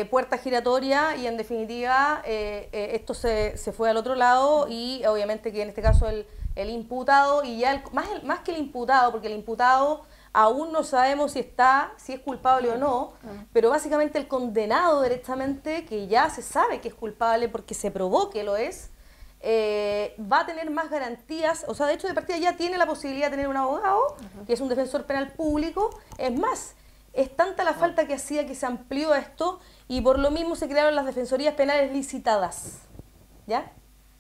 puerta giratoria, y en definitiva esto se fue al otro lado, y obviamente que en este caso el imputado, y ya más que el imputado, porque el imputado aún no sabemos si es culpable o no, pero básicamente el condenado directamente, que ya se sabe que es culpable porque se probó que lo es, va a tener más garantías. O sea, de hecho, de partida ya tiene la posibilidad de tener un abogado, que es un defensor penal público. Es más, es tanta la falta que hacía que se amplió esto, y por lo mismo se crearon las defensorías penales licitadas, ¿ya?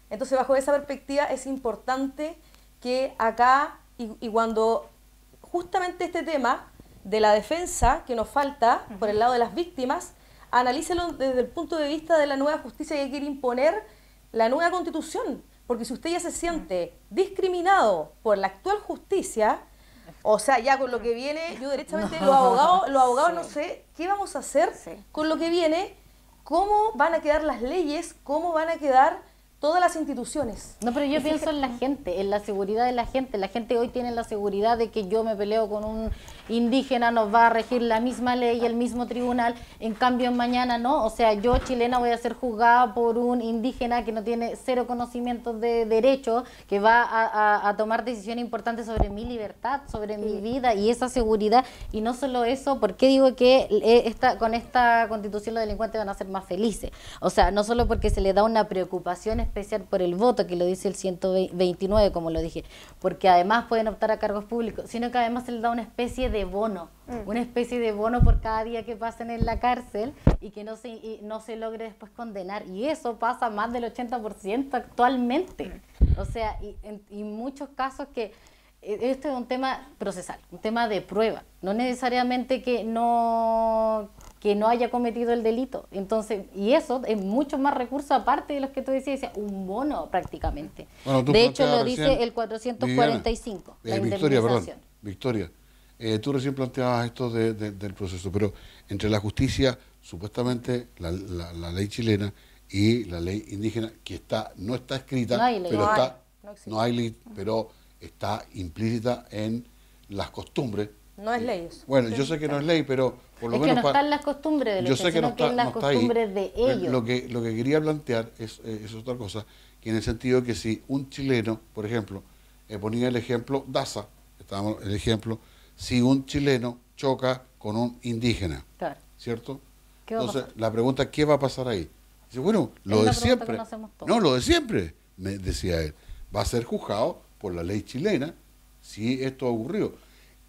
Entonces, bajo esa perspectiva, es importante que acá, y cuando justamente este tema de la defensa que nos falta por el lado de las víctimas, analícelo desde el punto de vista de la nueva justicia que quiere imponer la nueva Constitución. Porque si usted ya se siente discriminado por la actual justicia, o sea, ya con lo que viene, yo directamente los abogados no sé qué vamos a hacer con lo que viene, cómo van a quedar las leyes, cómo van a quedar todas las instituciones. No, pero yo pienso en la gente, en la seguridad de la gente. La gente hoy tiene la seguridad de que yo me peleo con un indígena, nos va a regir la misma ley, el mismo tribunal. En cambio, mañana no. O sea, yo, chilena, voy a ser juzgada por un indígena que no tiene cero conocimientos de derecho, que va a tomar decisiones importantes sobre mi libertad, sobre mi vida y esa seguridad. Y no solo eso, ¿por qué digo que con esta Constitución los delincuentes van a ser más felices? O sea, no solo porque se le da una preocupación especial por el voto, que lo dice el 129, como lo dije, porque además pueden optar a cargos públicos, sino que además se les da una especie de bono, por cada día que pasen en la cárcel y que no se logre después condenar. Y eso pasa más del 80% actualmente. O sea, y muchos casos que esto es un tema procesal, un tema de prueba, no necesariamente que no haya cometido el delito. Entonces, y eso es mucho más recursos aparte de los que tú decías, un bono prácticamente. Bueno, de hecho, lo dice el 445, Viviana, la Victoria, indemnización. Victoria, tú recién planteabas esto del proceso, pero entre la justicia, supuestamente la ley chilena y la ley indígena, que no está escrita, No hay ley. pero No hay. ley, pero está implícita en las costumbres. No es ley eso. Bueno, yo sé que no es ley, pero por lo Es menos que no están las costumbres de los yo sé que no está, en las no está ahí. costumbres de ellos. Lo que quería plantear es otra cosa, que en el sentido que si un chileno, por ejemplo, ponía el ejemplo Daza, estábamos el ejemplo, si un chileno choca con un indígena, Claro. ¿cierto? ¿Qué va a Entonces, pasar? la pregunta es, ¿qué va a pasar ahí? Dice, bueno, lo Es de la pregunta que siempre. nos hacemos todos. No, lo de siempre, me decía él. Va a ser juzgado por la ley chilena si esto ha ocurrido.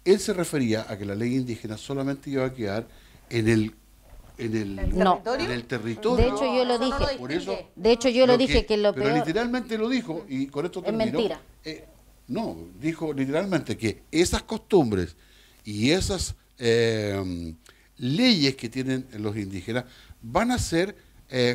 Él se refería a que la ley indígena solamente iba a quedar en el No. territorio. De hecho, yo lo Eso no dije. Por eso, De hecho, yo lo dije, que lo pero peor... literalmente lo dijo, y con esto Es termino. mentira. No, dijo literalmente que esas costumbres y esas leyes que tienen los indígenas van a ser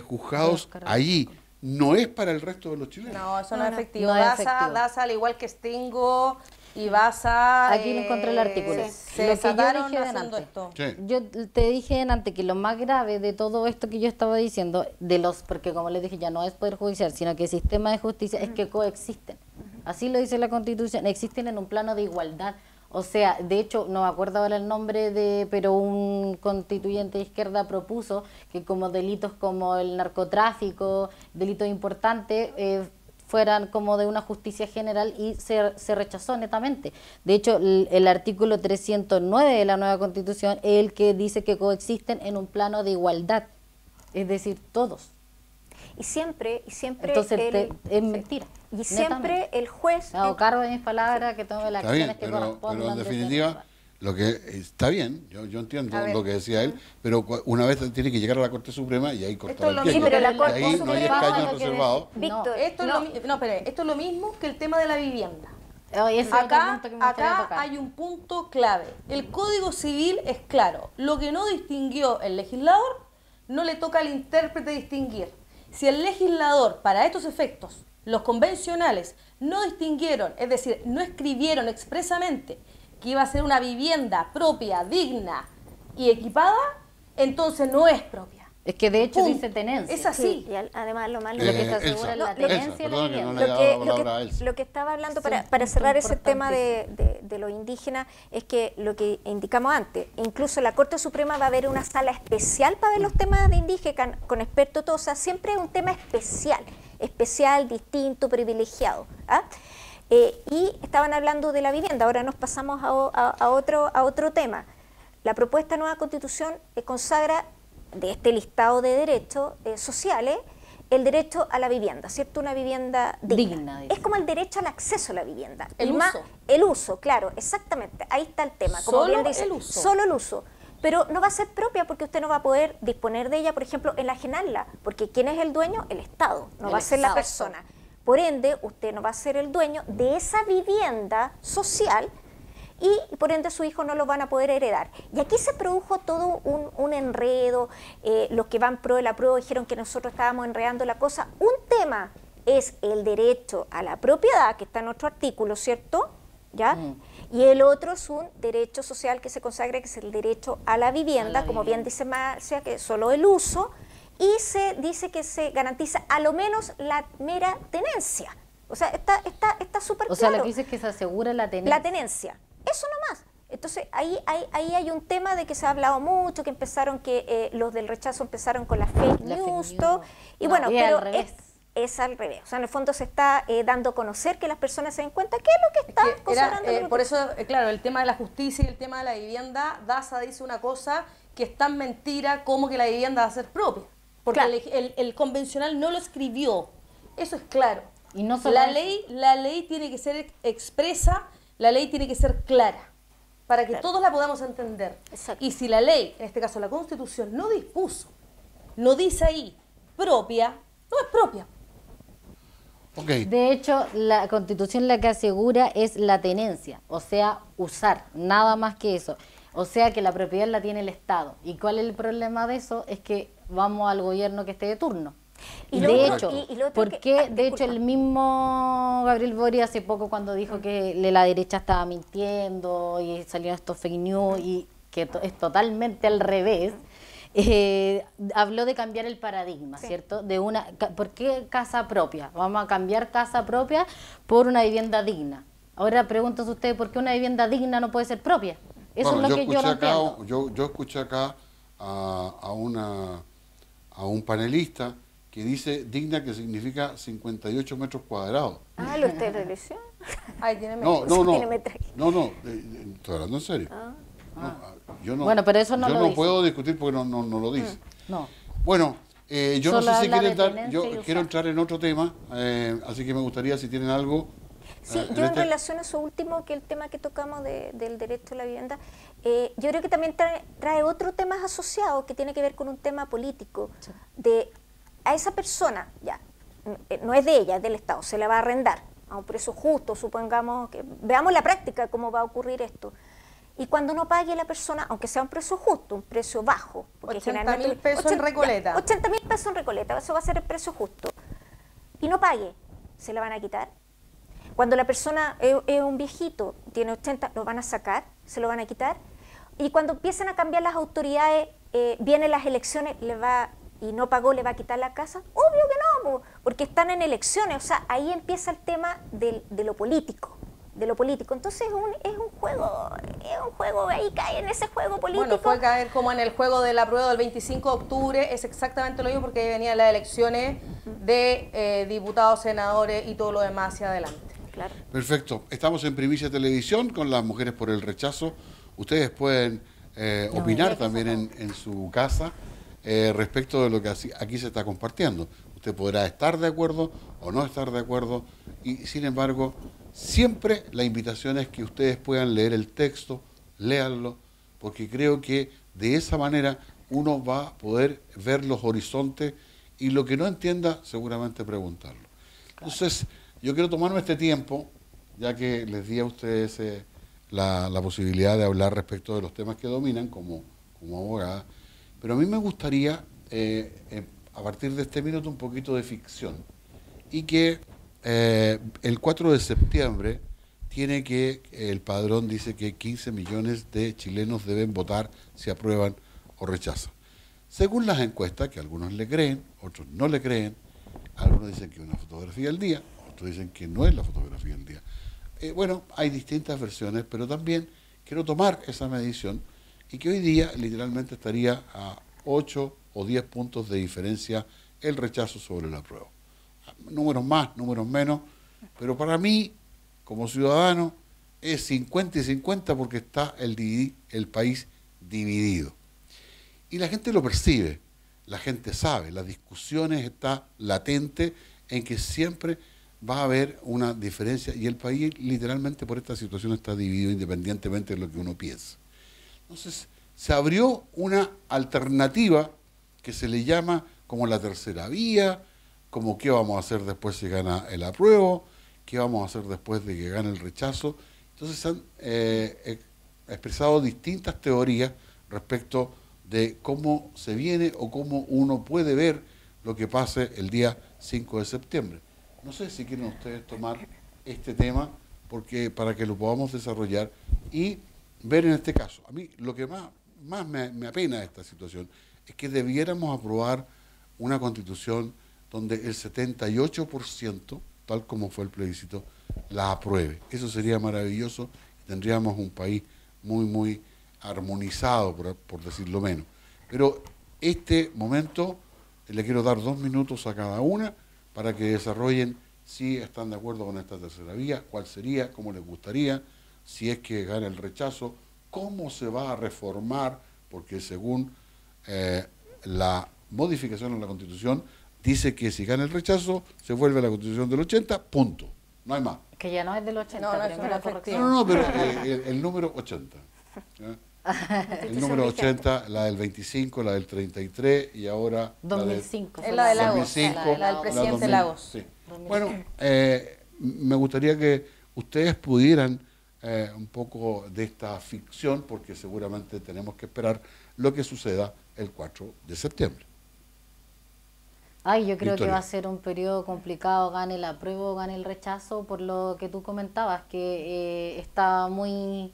juzgados allí. No es para el resto de los chilenos. No, eso no es efectivo. No es Daza, efectivo. al igual que Stingo y Baza, Aquí lo encontré el artículo. se Lo que yo desataron dije haciendo delante. esto. Sí. Yo te dije antes que lo más grave de todo esto que yo estaba diciendo, porque como les dije, ya no es poder judicial, sino que el sistema de justicia es que coexisten. Así lo dice la Constitución, existen en un plano de igualdad. O sea, de hecho, no me acuerdo ahora el nombre pero un constituyente de izquierda propuso que como delitos como el narcotráfico, delitos importantes, fueran como de una justicia general, y se rechazó netamente. De hecho, el artículo 309 de la nueva Constitución es el que dice que coexisten en un plano de igualdad, es decir, todos. Y siempre Entonces es mentira. Y siempre el juez... Me hago cargo de mis palabras, que tome las Está bien, acciones que pero correspondan. en definitiva, lo que está bien, yo entiendo A ver. lo que decía él, pero una vez tiene que llegar a la Corte Suprema y ahí cortar Esto es el lo pie. mismo, pero la Y Corte ahí no hay Suprema escaños lo que reservados. Víctor, Esto es lo mismo que el tema de la vivienda. Ese es otro Acá, punto que me gustaría acá tocar. hay un punto clave. El Código Civil es claro. Lo que no distinguió el legislador, no le toca al intérprete distinguir. Si el legislador, para estos efectos, los convencionales, no distinguieron, es decir, no escribieron expresamente que iba a ser una vivienda propia, digna y equipada, entonces no es propia. Es que de hecho Punto. dice tenencia. Es así. Sí, y además lo más Lo que se Elsa, asegura es la Elsa, tenencia de la perdona que no vivienda. le haya dado la palabra a Elsa. Lo que estaba hablando Es un para punto cerrar ese tema importantísimo. de los indígenas es que lo que indicamos antes, incluso la Corte Suprema va a haber una sala especial para ver los temas de indígenas con expertos todos, o sea, siempre es un tema especial, distinto, privilegiado. ¿Ah? Y estaban hablando de la vivienda, ahora nos pasamos a otro tema. La propuesta de nueva Constitución consagra de este listado de derechos sociales el derecho a la vivienda, ¿cierto? Una vivienda digna. Digna. Es como el derecho al acceso a la vivienda. El Y uso. El uso, claro, exactamente. Ahí está el tema. Como Solo bien dice, el uso. solo el uso. Pero no va a ser propia porque usted no va a poder disponer de ella, por ejemplo, enajenarla. Porque ¿quién es el dueño? El Estado, no El va a ser la Estado. persona. Por ende, usted no va a ser el dueño de esa vivienda social y por ende sus hijos no lo van a poder heredar. Y aquí se produjo todo un enredo, los que van pro de la prueba dijeron que nosotros estábamos enredando la cosa. Un tema es el derecho a la propiedad, que está en otro artículo, ¿cierto? ¿Ya? Y el otro es un derecho social que se consagra, que es el derecho a la vivienda, como bien dice Marcia, que es solo el uso, y se dice que se garantiza a lo menos la mera tenencia. O sea, está súper O sea, claro. lo que dice es que se asegura la tenencia. La tenencia, eso nomás. Entonces, ahí hay un tema de que se ha hablado mucho, que empezaron, que los del rechazo empezaron con las fake La fake news, news. todo. Y No, bueno, y es pero al revés. es al revés. O sea, en el fondo se está dando a conocer que las personas se den cuenta qué es lo que está Que era, consagrando la por protección. eso, claro, el tema de la justicia y el tema de la vivienda, Daza dice una cosa que es tan mentira como que la vivienda va a ser propia. Porque Claro. el convencional no lo escribió. Eso es claro. Y no solo la eso. ley tiene que ser expresa, la ley tiene que ser clara, para que todos la podamos entender. Exacto. Y si la ley, en este caso la Constitución, no dispuso, no dice ahí propia, no es propia. Ok, De hecho, la Constitución la que asegura es la tenencia, o sea, usar, nada más que eso. O sea, que la propiedad la tiene el Estado. ¿Y cuál es el problema de eso? Es que vamos al gobierno que esté de turno. Y Y lo de otro- hecho, y lo otro ¿por que- qué? De hecho, disculpa. el mismo Gabriel Boric hace poco cuando dijo que la derecha estaba mintiendo y salieron estos fake news y que es totalmente al revés, habló de cambiar el paradigma, Sí. ¿cierto? ¿Por qué casa propia? Vamos a cambiar casa propia por una vivienda digna. Ahora pregúntense ustedes, ¿por qué una vivienda digna no puede ser propia? Eso bueno, es lo que yo no entiendo. yo escuché acá a un panelista que dice digna, que significa 58 metros cuadrados. Ah, ¿lo usted religión? Ahí tiene No, Eso no, tiene no, metraje. no, estoy hablando en serio. No, yo no, Bueno, pero eso no yo lo no dice. puedo discutir porque no lo dice. No. Bueno, yo no Solo sé si habla quieren de dar, tenencia yo y quiero usar. entrar en otro tema, así que me gustaría si tienen algo. Sí, en yo en este- relación a eso último, que el tema que tocamos del derecho a la vivienda, yo creo que también trae otro tema asociado que tiene que ver con un tema político, de a esa persona, ya, no es de ella, es del Estado, se la va a arrendar a un precio justo, supongamos, que veamos la práctica cómo va a ocurrir esto. Y cuando no pague la persona, aunque sea un precio justo, un precio bajo, porque 80.000 pesos en Recoleta. 80.000 pesos en Recoleta, eso va a ser el precio justo. Y no pague, ¿se la van a quitar? Cuando la persona es un viejito, tiene 80, lo van a sacar, se lo van a quitar. Y cuando empiezan a cambiar las autoridades, vienen las elecciones, y no pagó, le va a quitar la casa. Obvio que no, porque están en elecciones. O sea, ahí empieza el tema de lo político. Entonces es un juego, ahí cae en ese juego político. Bueno, fue caer como en el juego de la prueba del 25 de octubre, es exactamente lo mismo porque ahí venían las elecciones de diputados, senadores y todo lo demás hacia adelante. Claro. Perfecto. Estamos en Primicia Televisión con las mujeres por el rechazo. Ustedes pueden opinar también en su casa respecto de lo que aquí se está compartiendo. Usted podrá estar de acuerdo o no estar de acuerdo y, sin embargo, siempre la invitación es que ustedes puedan leer el texto, léanlo, porque creo que de esa manera uno va a poder ver los horizontes y lo que no entienda seguramente preguntarlo. Entonces, yo quiero tomarme este tiempo, ya que les di a ustedes la posibilidad de hablar respecto de los temas que dominan como abogada, pero a mí me gustaría, a partir de este minuto, un poquito de ficción, y que el 4 de septiembre el padrón dice que 15 millones de chilenos deben votar si aprueban o rechazan. según las encuestas, que algunos le creen, otros no le creen, algunos dicen que es una fotografía del día, otros dicen que no es la fotografía del día. Bueno, hay distintas versiones, pero también quiero tomar esa medición y que hoy día literalmente estaría a 8 o 10 puntos de diferencia el rechazo sobre el apruebo. Números más, números menos, pero para mí, como ciudadano, es 50 y 50 porque está el país dividido. Y la gente lo percibe, la gente sabe, las discusiones está latente en que siempre va a haber una diferencia y el país literalmente por esta situación está dividido independientemente de lo que uno piense. Entonces, se abrió una alternativa que se le llama como la tercera vía, como qué vamos a hacer después si gana el apruebo, qué vamos a hacer después de que gane el rechazo. Entonces se han expresado distintas teorías respecto de cómo se viene o cómo uno puede ver lo que pase el día 5 de septiembre. No sé si quieren ustedes tomar este tema porque para que lo podamos desarrollar y ver en este caso. A mí lo que más me apena de esta situación es que debiéramos aprobar una constitución donde el 78%, tal como fue el plebiscito, la apruebe. Eso sería maravilloso y tendríamos un país muy, muy armonizado, por decirlo menos. Pero este momento le quiero dar 2 minutos a cada una para que desarrollen si están de acuerdo con esta tercera vía, cuál sería, cómo les gustaría, si es que gana el rechazo, cómo se va a reformar, porque según la modificación en la Constitución, dice que si gana el rechazo, se vuelve a la Constitución del 80, punto. No hay más. Que ya no es del 80, No, no, primera eso no es corrección. No, pero el número 80. ¿Ya? El número 80, la del 25, la del 33 y ahora 2005. Es la de Lagos, 2005, la del presidente 2000, Lagos. sí. Bueno, me gustaría que ustedes pudieran un poco de esta ficción, porque seguramente tenemos que esperar lo que suceda el 4 de septiembre. Ay, yo creo Victoria. que va a ser un periodo complicado, gane el apruebo, gane el rechazo, por lo que tú comentabas, que está muy...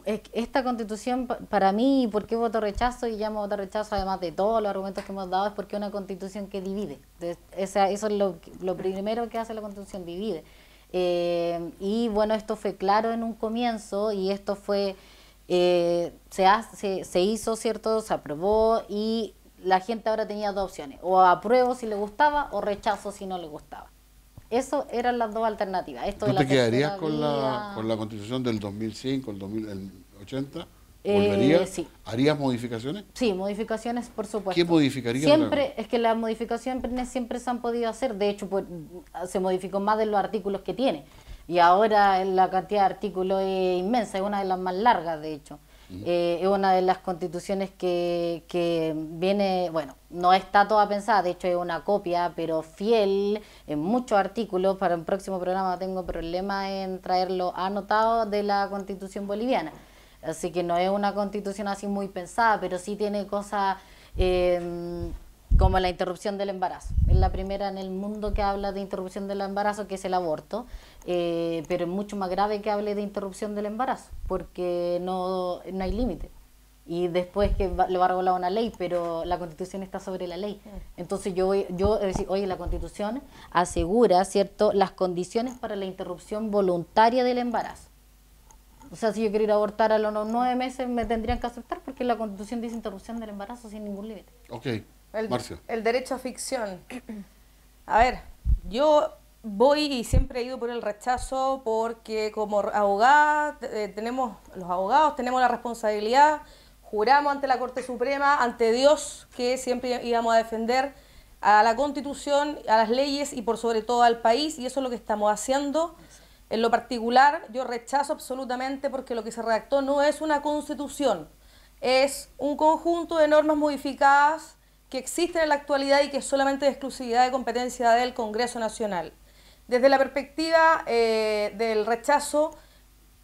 Esta constitución, para mí, ¿por qué voto rechazo? Y llamo voto rechazo, además de todos los argumentos que hemos dado, es porque es una constitución que divide. Eso es lo primero que hace la constitución, divide. Y bueno, esto fue claro en un comienzo y esto fue... se hizo, ¿cierto? Se aprobó y la gente ahora tenía 2 opciones, o apruebo si le gustaba o rechazo si no le gustaba. Eso eran las 2 alternativas. Esto ¿Tú de la te quedarías tercera con vía, la Constitución del 2005, el 80? ¿Volverías? sí. ¿Harías modificaciones? Sí, modificaciones, por supuesto. ¿Qué modificarías? Siempre, es que las modificaciones siempre se han podido hacer. De hecho, se modificó más de los artículos que tiene. Y ahora la cantidad de artículos es inmensa, es una de las más largas, de hecho. Es una de las constituciones que viene, bueno, no está toda pensada, de hecho es una copia, pero fiel en muchos artículos. Para un próximo programa tengo problema en traerlo anotado de la Constitución boliviana. Así que no es una constitución así muy pensada, pero sí tiene cosas como la interrupción del embarazo. Es la primera en el mundo que habla de interrupción del embarazo, que es el aborto, pero es mucho más grave que hable de interrupción del embarazo, porque no hay límite. Y después que lo va a regular una ley, pero la Constitución está sobre la ley. Entonces yo decir, oye, la Constitución asegura, ¿cierto?, las condiciones para la interrupción voluntaria del embarazo. O sea, si yo quiero ir a abortar a los 9 meses, me tendrían que aceptar porque la Constitución dice interrupción del embarazo sin ningún límite. Ok, Marcia. El derecho a ficción. A ver, yo voy y siempre he ido por el rechazo porque como abogada, los abogados tenemos la responsabilidad, juramos ante la Corte Suprema, ante Dios, que siempre íbamos a defender a la Constitución, a las leyes y por sobre todo al país, y eso es lo que estamos haciendo. En lo particular, yo rechazo absolutamente porque lo que se redactó no es una constitución, es un conjunto de normas modificadas que existen en la actualidad y que es solamente de exclusividad de competencia del Congreso Nacional. Desde la perspectiva del rechazo,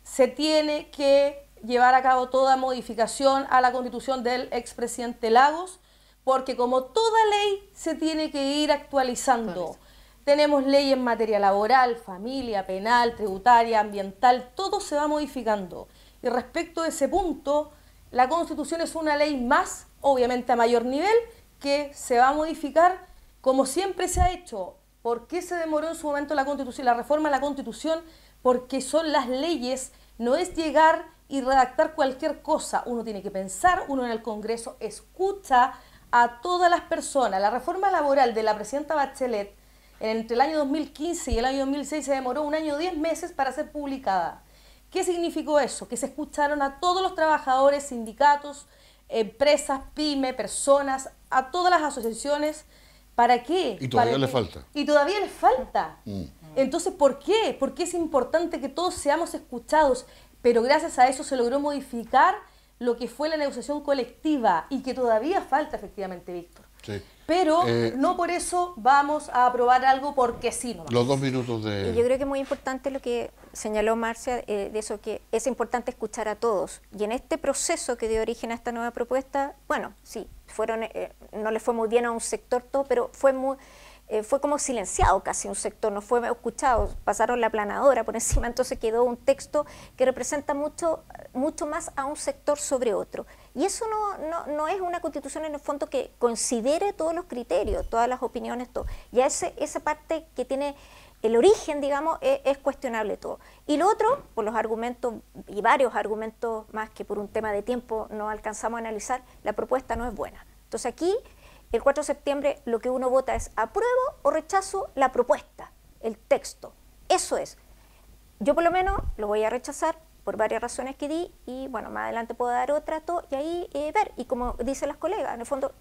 se tiene que llevar a cabo toda modificación a la Constitución del expresidente Lagos, porque como toda ley se tiene que ir actualizando. Tenemos leyes en materia laboral, familia, penal, tributaria, ambiental, todo se va modificando. Y respecto a ese punto, la Constitución es una ley más obviamente a mayor nivel, que se va a modificar como siempre se ha hecho. ¿Por qué se demoró en su momento la Constitución, la reforma a la Constitución? Porque son las leyes, no es llegar y redactar cualquier cosa. Uno tiene que pensar, uno en el Congreso escucha a todas las personas. La reforma laboral de la presidenta Bachelet entre el año 2015 y el año 2006 se demoró 1 año 10 meses para ser publicada. ¿Qué significó eso? Que se escucharon a todos los trabajadores, sindicatos, empresas, pymes, personas, a todas las asociaciones. ¿Para qué? Y todavía le qué? falta. Y todavía le falta. Entonces, ¿por qué? Porque es importante que todos seamos escuchados, pero gracias a eso se logró modificar lo que fue la negociación colectiva y que todavía falta, efectivamente, Víctor. Sí. Pero no por eso vamos a aprobar algo porque sí. Nomás. Los 2 minutos de... Y yo creo que es muy importante lo que señaló Marcia, de eso que es importante escuchar a todos. Y en este proceso que dio origen a esta nueva propuesta, bueno, sí, no le fue muy bien a un sector todo, pero fue como silenciado casi un sector, no fue escuchado, pasaron la aplanadora por encima, entonces quedó un texto que representa mucho más a un sector sobre otro. Y eso no es una constitución en el fondo que considere todos los criterios, todas las opiniones, todo. Ya esa parte que tiene el origen, digamos, es cuestionable todo. Y lo otro, por los argumentos, y varios argumentos más que por un tema de tiempo no alcanzamos a analizar, la propuesta no es buena. Entonces aquí, el 4 de septiembre, lo que uno vota es apruebo o rechazo la propuesta, el texto. Eso es. Yo por lo menos lo voy a rechazar por varias razones que di y bueno, más adelante puedo dar otra y ahí ver. Y como dicen las colegas, en el fondo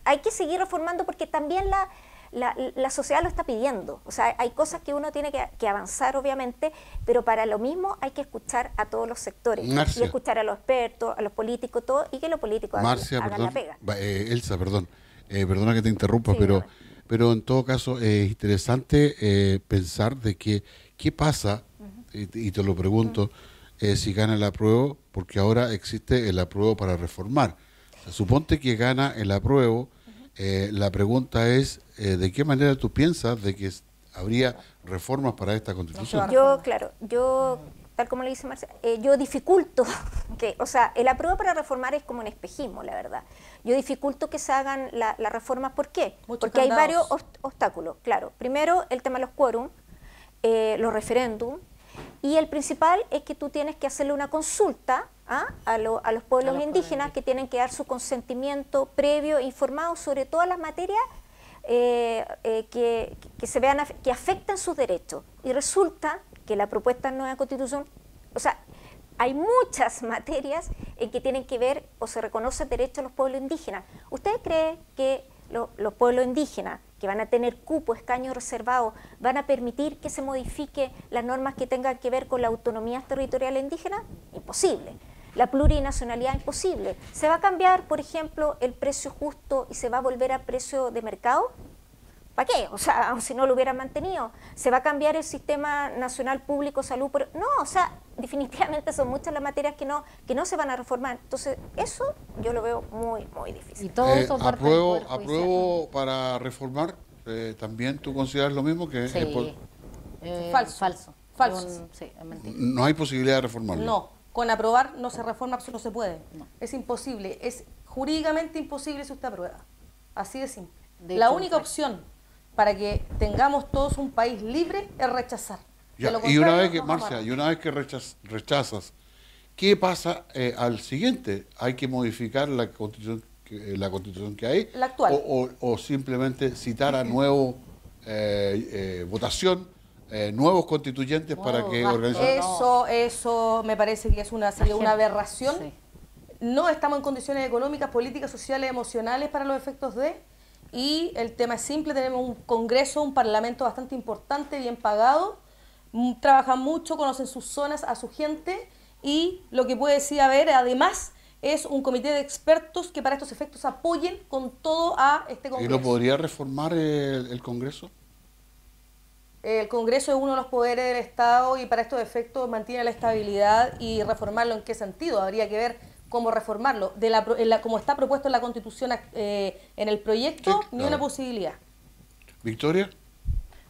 hay que seguir reformando porque también la sociedad lo está pidiendo. O sea, hay cosas que uno tiene que avanzar, obviamente, pero para lo mismo hay que escuchar a todos los sectores. Marcia. Y escuchar a los expertos, a los políticos, todo, y que los políticos hagan la pega. Elsa, perdón. Perdona que te interrumpa, Sí, pero en todo caso es interesante pensar de que qué pasa, y te lo pregunto, si gana el apruebo, porque ahora existe el apruebo para reformar. O sea, suponte que gana el apruebo, la pregunta es, ¿de qué manera tú piensas de que habría reformas para esta Constitución? Yo, tal como le dice Marcia, yo dificulto o sea, el apruebo para reformar es como un espejismo, la verdad. Yo dificulto que se hagan las reformas, ¿por qué? Porque hay varios obstáculos, claro. Primero, el tema de los quórum, los referéndums, y el principal es que tú tienes que hacerle una consulta a los pueblos indígenas que tienen que dar su consentimiento previo e informado sobre todas las materias que se vean que afectan sus derechos. Y resulta que la propuesta de nueva constitución, o sea, hay muchas materias en que tienen que ver o se reconoce el derecho a los pueblos indígenas. ¿Usted cree que los pueblos indígenas que van a tener cupo, escaños reservados, van a permitir que se modifique las normas que tengan que ver con la autonomía territorial indígena? Imposible. La plurinacionalidad, imposible. ¿Se va a cambiar, por ejemplo, el precio justo y se va a volver a precio de mercado? ¿Para qué? O sea, si no lo hubieran mantenido. ¿Se va a cambiar el sistema nacional público de salud? No, o sea, definitivamente son muchas las materias que no se van a reformar. Entonces, eso yo lo veo muy, muy difícil. Y todo eso parte del Poder Judicial. ¿Apruebo para reformar? ¿También tú consideras lo mismo? Que Sí. Falso. Sí, es mentira. no hay posibilidad de reformarlo. No, con aprobar no se reforma, no se puede. No. Es imposible, es jurídicamente imposible si usted aprueba. Así de simple. La única opción para que tengamos todos un país libre es rechazar. Ya, y una vez que, Marcia, rechazas, ¿qué pasa al siguiente? ¿Hay que modificar la constitución que hay? La actual. O simplemente citar a nuevo votación, nuevos constituyentes para que organicen. Eso me parece que sería una aberración. Sí. No estamos en condiciones económicas, políticas, sociales, emocionales para los efectos de... Y el tema es simple, tenemos un Congreso, un Parlamento bastante importante, bien pagado, trabajan mucho, conocen sus zonas, a su gente, y lo que puede decir haber, además, es un comité de expertos que para estos efectos apoyen con todo a este Congreso. ¿Y lo podría reformar el Congreso? El Congreso es uno de los poderes del Estado y para estos efectos mantiene la estabilidad. Y reformarlo, ¿en qué sentido? Habría que ver cómo reformarlo. Como está propuesto en la Constitución, en el proyecto, Sí, ni claro. una posibilidad. ¿Victoria?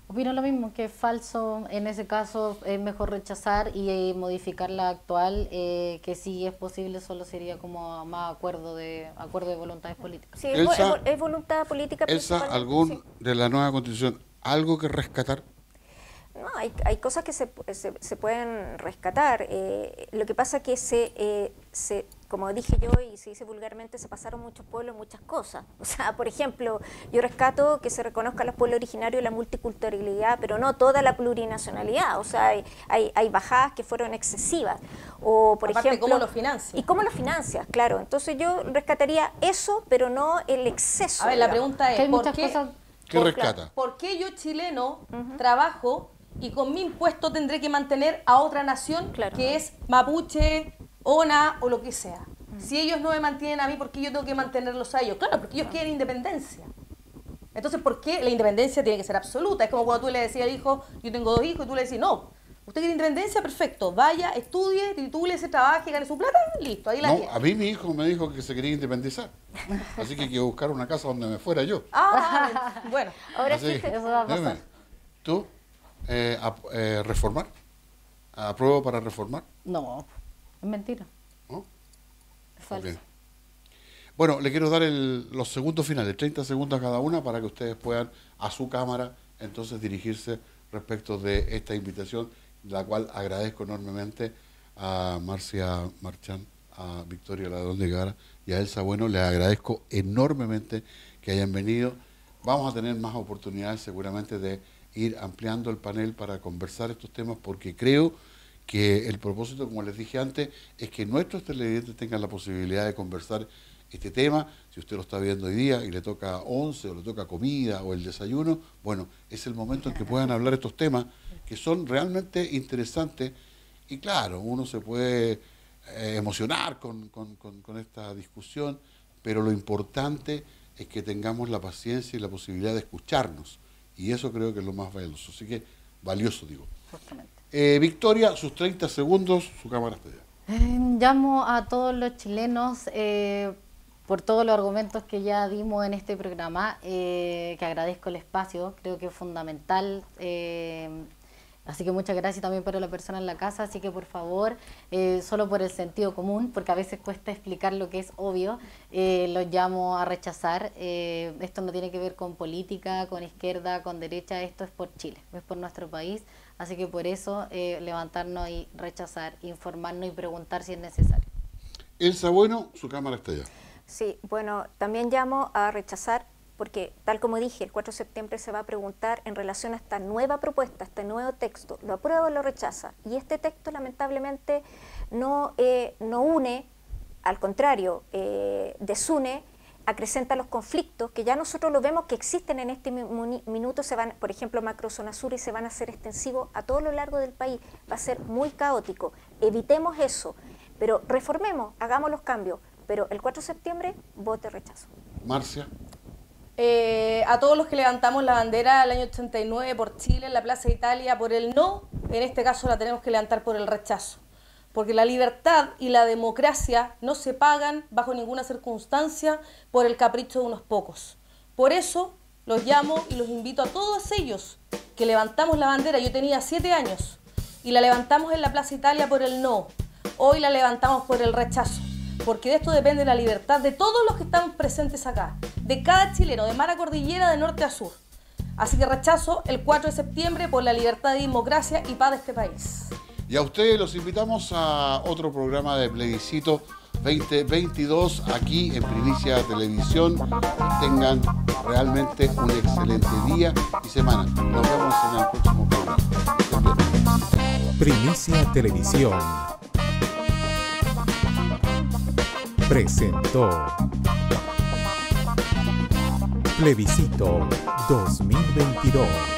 Opino lo mismo, que es falso. En ese caso es mejor rechazar y modificar la actual, que si es posible solo sería como más acuerdo de voluntades políticas. Sí, Elsa, es voluntad política. Elsa, principalmente, ¿algún sí. de la nueva constitución, algo que rescatar? No, hay cosas que se pueden rescatar. Lo que pasa que como dije yo y se dice vulgarmente, se pasaron muchos pueblos, muchas cosas. O sea, por ejemplo, yo rescato que se reconozca a los pueblos originarios la multiculturalidad, pero no toda la plurinacionalidad. O sea, hay bajadas que fueron excesivas. O, por Aparte, ejemplo, ¿cómo lo financia? ¿Y cómo lo financias? Claro. Entonces yo rescataría eso, pero no el exceso. A ver, la digamos. pregunta Que hay es, ¿por muchas qué, cosas. ¿Qué rescata? ¿por qué yo, chileno, trabajo y con mi impuesto tendré que mantener a otra nación Claro. que es mapuche, ona o lo que sea? Si ellos no me mantienen a mí, ¿por qué yo tengo que mantenerlos a ellos? Claro, porque ellos quieren independencia. Entonces, ¿por qué la independencia tiene que ser absoluta? Es como cuando tú le decías al hijo, yo tengo 2 hijos, y tú le decís, no, usted quiere independencia, perfecto, vaya, estudie, titúlese, trabaje, gane su plata, listo, ahí la No, tiene. a mí mi hijo me dijo que se quería independizar. Así que hay que buscar una casa donde me fuera yo. Ah, bueno. Ahora Así sí, que, eso va a pasar. dime, ¿tú reformar? ¿Apruebo para reformar? No, es mentira. ¿No? Es falso. Ok. Bueno, le quiero dar los segundos finales, 30 segundos a cada una para que ustedes puedan a su cámara entonces dirigirse respecto de esta invitación, la cual agradezco enormemente a Marcia Marchán, a Victoria Ladrón de Gara y a Elsa Bueno. Les agradezco enormemente que hayan venido. Vamos a tener más oportunidades seguramente de ir ampliando el panel para conversar estos temas, porque creo que el propósito, como les dije antes, es que nuestros televidentes tengan la posibilidad de conversar este tema. Si usted lo está viendo hoy día y le toca 11 o le toca comida o el desayuno, bueno, es el momento en que puedan hablar estos temas que son realmente interesantes. Y claro, uno se puede emocionar con esta discusión, pero lo importante es que tengamos la paciencia y la posibilidad de escucharnos. Y eso creo que es lo más valioso. Así que, valioso digo. Justamente. Victoria, sus 30 segundos, su cámara está allá. Llamo a todos los chilenos por todos los argumentos que ya dimos en este programa, que agradezco el espacio, creo que es fundamental. Así que muchas gracias también para la persona en la casa, así que por favor, solo por el sentido común, porque a veces cuesta explicar lo que es obvio, los llamo a rechazar. Esto no tiene que ver con política, con izquierda, con derecha, esto es por Chile, es por nuestro país, así que por eso levantarnos y rechazar, informarnos y preguntar si es necesario. Elsa Bueno, su cámara está allá. Sí, bueno, también llamo a rechazar porque, tal como dije, el 4 de septiembre se va a preguntar en relación a esta nueva propuesta, este nuevo texto, ¿lo aprueba o lo rechaza? Y este texto lamentablemente no une, al contrario, desune, acrecenta los conflictos que ya nosotros lo vemos que existen en este minuto, por ejemplo, macrozona sur, y se van a hacer extensivos a todo lo largo del país, va a ser muy caótico. Evitemos eso, pero reformemos, hagamos los cambios, pero el 4 de septiembre vote rechazo. Marcia. A todos los que levantamos la bandera el año 89 por Chile en la Plaza de Italia por el no, en este caso la tenemos que levantar por el rechazo, porque la libertad y la democracia no se pagan bajo ninguna circunstancia por el capricho de unos pocos. Por eso los llamo y los invito a todos ellos que levantamos la bandera. Yo tenía 7 años y la levantamos en la Plaza Italia por el no, hoy la levantamos por el rechazo, porque de esto depende la libertad de todos los que estamos presentes acá, de cada chileno, de mar a cordillera, de norte a sur. Así que rechazo el 4 de septiembre por la libertad, democracia y paz de este país. Y a ustedes los invitamos a otro programa de Plebiscito 2022 aquí en Primicia Televisión. Tengan realmente un excelente día y semana. Nos vemos en el próximo programa. Primicia Televisión presentó Plebiscito 2022.